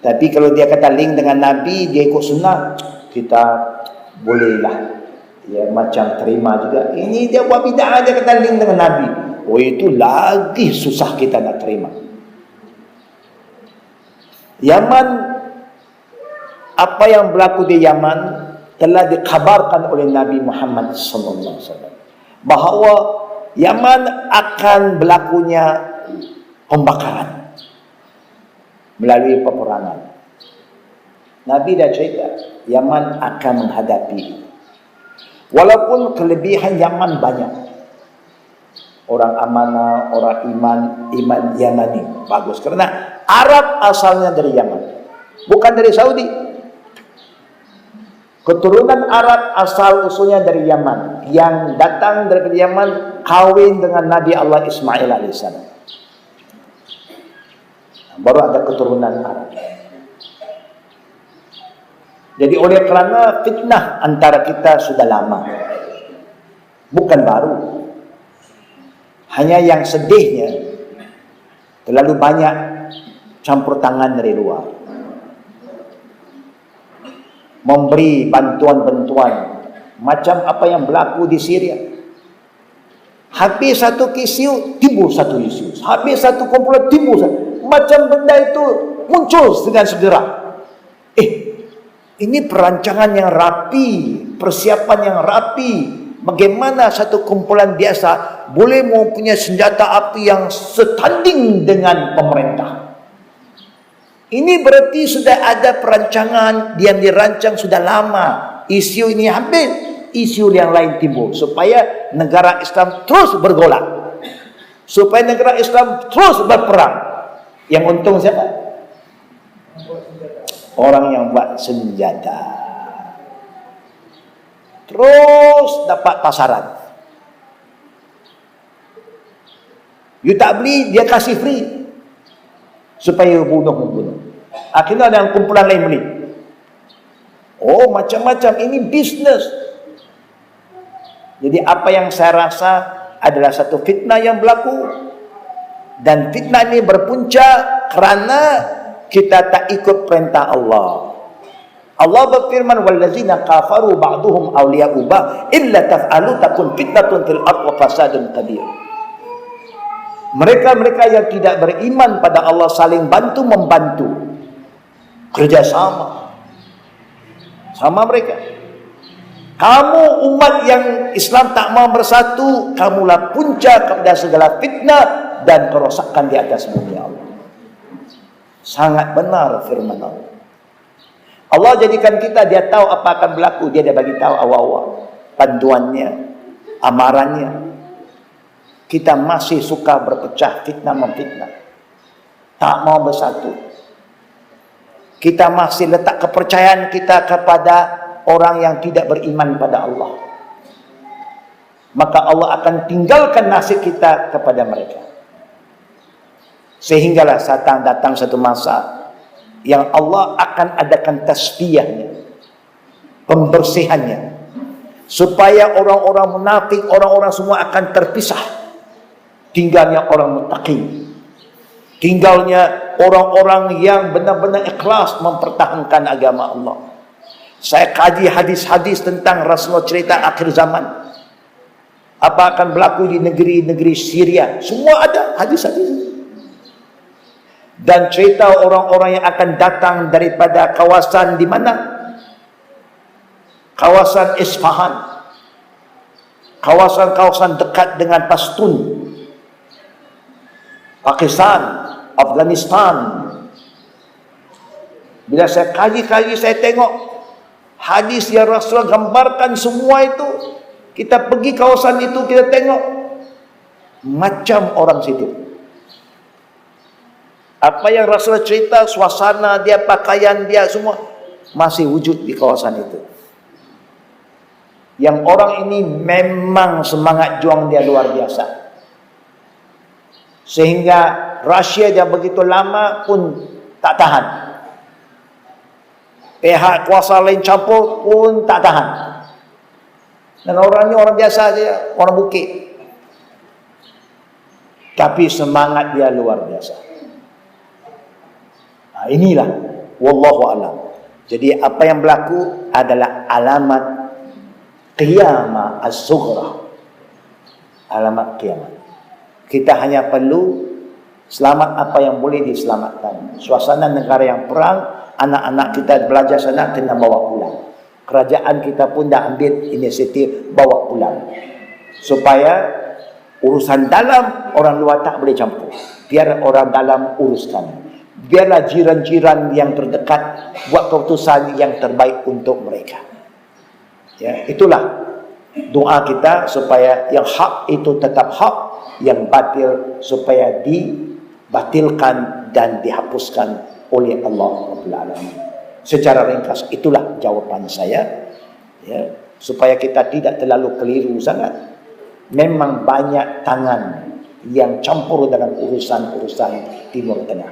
Tapi kalau dia kata link dengan Nabi, dia ikut sunnah, kita bolehlah. Ya, macam terima juga. Ini dia buat bid'ah, dia kata link dengan Nabi. Oh, itu lagi susah kita nak terima. Yaman, apa yang berlaku di Yaman telah dikabarkan oleh Nabi Muhammad SAW bahawa Yaman akan berlakunya pembakaran melalui peperangan. Nabi dah cerita Yaman akan menghadapi. Walaupun kelebihan Yaman banyak. Orang amanah, orang iman Yamani bagus. Kerana Arab asalnya dari Yaman, bukan dari Saudi. Keturunan Arab asal usulnya dari Yaman. Yang datang dari Yaman kawin dengan Nabi Allah Ismail AS. Baru ada keturunan Arab. Jadi oleh kerana fitnah antara kita sudah lama, bukan baru. Hanya yang sedihnya terlalu banyak campur tangan dari luar, memberi bantuan-bantuan macam apa yang berlaku di Syria. Habis satu isu, timbul satu isu. Habis satu kumpulan, timbul satu. Macam benda itu muncul dengan segera. Ini perancangan yang rapi, persiapan yang rapi. Bagaimana satu kumpulan biasa boleh mempunyai senjata api yang setanding dengan pemerintah? Ini berarti sudah ada perancangan yang dirancang sudah lama. Isu ini habis, isu yang lain timbul supaya negara Islam terus bergolak, supaya negara Islam terus berperang. Yang untung siapa? Orang yang buat senjata. Terus dapat pasaran. You tak beli, dia kasih free supaya membunuh. Akhirnya ada yang kumpulan lain beli. Oh, macam-macam. Ini bisnes. Jadi apa yang saya rasa adalah satu fitnah yang berlaku. Dan fitnah ini berpunca kerana kita tak ikut perintah Allah. Allah berfirman, wallazina kafaru ba'duhum awliya'u ba'd illa taf'alu takun fitnatun fil ardh wa fasadun kabir. Mereka-mereka yang tidak beriman pada Allah saling bantu-membantu, kerjasama sama mereka. Kamu umat yang Islam tak mau bersatu, kamulah punca kepada segala fitnah dan kerosakan di atas bumi Allah. Sangat benar firman Allah. Allah jadikan kita, dia tahu apa akan berlaku. Dia dah bagi tahu awal-awal panduannya, amarannya. Kita masih suka berpecah, fitnah memfitnah, tak mau bersatu. Kita masih letak kepercayaan kita kepada orang yang tidak beriman pada Allah. Maka Allah akan tinggalkan nasib kita kepada mereka. Sehinggalah datang satu masa yang Allah akan adakan tasfiyahnya, pembersihannya, supaya orang-orang munafik, orang-orang semua akan terpisah. Tinggalnya orang muttaqin, tinggalnya orang-orang yang benar-benar ikhlas mempertahankan agama Allah. Saya kaji hadis-hadis tentang Rasulullah cerita akhir zaman. Apa akan berlaku di negeri-negeri Syria. Semua ada hadis-hadis. Dan cerita orang-orang yang akan datang daripada kawasan di mana? Kawasan Isfahan. Kawasan-kawasan dekat dengan Pashtun. Pakistan, Afghanistan. Bila saya kaji-kaji, saya tengok hadis yang Rasulullah gambarkan semua itu. Kita pergi kawasan itu, kita tengok macam orang situ. Apa yang Rasulullah cerita, suasana dia, pakaian dia, semua masih wujud di kawasan itu. Yang orang ini memang semangat juang dia luar biasa. Sehingga Rusia yang begitu lama pun tak tahan. Pihak kuasa lain campur pun tak tahan. Dan orangnya orang biasa saja, orang bukit. Tapi semangat dia luar biasa. Nah, inilah wallahu alam. Jadi apa yang berlaku adalah alamat qiyamah as-sughra. Alamat kiamat. Kita hanya perlu selamat apa yang boleh diselamatkan. Suasana negara yang perang, anak-anak kita belajar sana kena bawa pulang. Kerajaan kita pun dah ambil inisiatif bawa pulang. Supaya urusan dalam orang luar tak boleh campur. Biar orang dalam uruskan. Biarlah jiran-jiran yang terdekat buat keputusan yang terbaik untuk mereka. Ya, itulah doa kita supaya yang hak itu tetap hak, yang batil supaya dibatilkan dan dihapuskan oleh Allah Rabbul Alamin. Secara ringkas itulah jawapan saya, ya, supaya kita tidak terlalu keliru sangat. Memang banyak tangan yang campur dalam urusan-urusan Timur Tengah.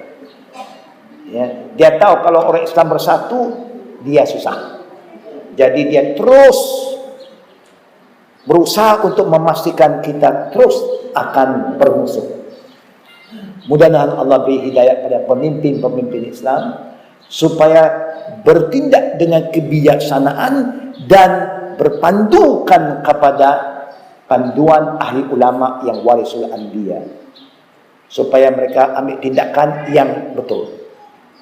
Ya, dia tahu kalau orang Islam bersatu dia susah. Jadi dia terus berusaha untuk memastikan kita terus akan bermusuh. Mudah-mudahan Allah beri hidayah pada pemimpin-pemimpin Islam supaya bertindak dengan kebijaksanaan dan berpandukan kepada panduan ahli ulama yang warisul anbiya, supaya mereka ambil tindakan yang betul.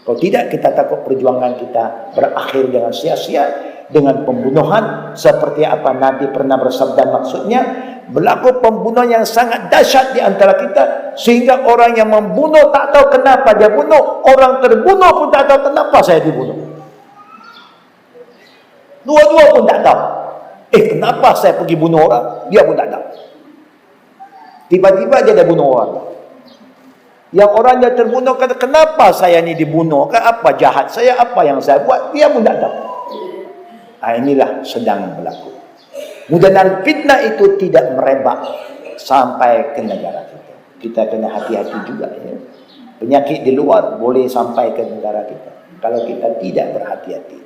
Kalau tidak, kita takut perjuangan kita berakhir dengan sia-sia, dengan pembunuhan seperti apa Nabi pernah bersabda, maksudnya berlaku pembunuhan yang sangat dahsyat di antara kita, sehingga orang yang membunuh tak tahu kenapa dia bunuh, orang terbunuh pun tak tahu kenapa saya dibunuh. Dua-dua pun tak tahu. Kenapa saya pergi bunuh orang? Dia pun tak tahu. Tiba-tiba dia dah bunuh orang. Yang orang yang terbunuh kata, kenapa saya ni dibunuh? Apa jahat saya? Apa yang saya buat? Dia pun tak tahu. Inilah sedang berlaku. Mudah-mudahan fitnah itu tidak merebak sampai ke negara kita. Kita kena hati-hati juga. Ya. Penyakit di luar boleh sampai ke negara kita kalau kita tidak berhati-hati.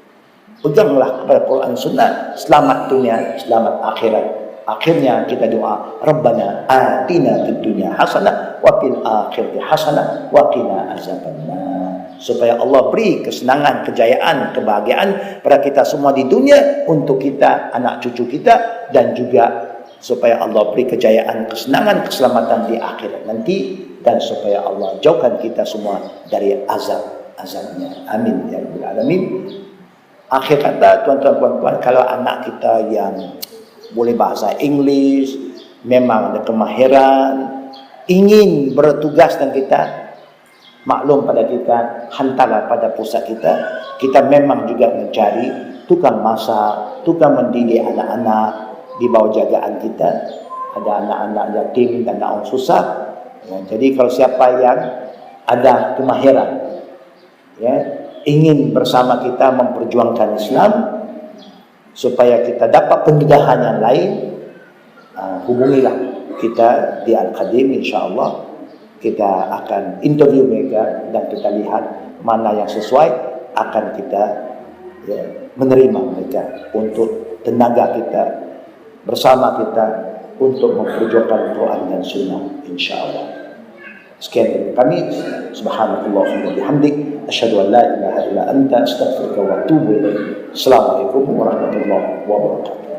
Peganglah kepada Quran Sunnah, selamat dunia, selamat akhirat. Akhirnya kita doa, Rabbana atina fid dunya hasanah wa fil akhirati hasanah wa qina azabannar. Supaya Allah beri kesenangan, kejayaan, kebahagiaan pada kita semua di dunia, untuk kita, anak cucu kita, dan juga supaya Allah beri kejayaan, kesenangan, keselamatan di akhirat nanti, dan supaya Allah jauhkan kita semua dari azab-azabnya. Amin ya rabbal alamin. Akhir kata, tuan-tuan puan-puan, kalau anak kita yang boleh bahasa Inggeris, memang ada kemahiran, ingin bertugas dengan kita, maklum pada kita, hantarlah pada pusat kita. Kita memang juga mencari tukang masak, tukang mendidik anak-anak di bawah jagaan kita. Ada anak-anak yatim dan anak orang susah. Ya, jadi kalau siapa yang ada kemahiran, ya, ingin bersama kita memperjuangkan Islam supaya kita dapat pendedahan yang lain, hubungilah kita di Al-Qadim. InsyaAllah kita akan interview mereka dan kita lihat mana yang sesuai, akan kita menerima mereka untuk tenaga kita, bersama kita untuk memperjuangkan Quran dan Sunnah, insyaAllah. Sekian dari kami. Subhanallah wa bihamdik, asyhadu an la ilaha illa anta, astaghfiruka wa atubu ilaik. Assalamualaikum warahmatullahi wabarakatuh.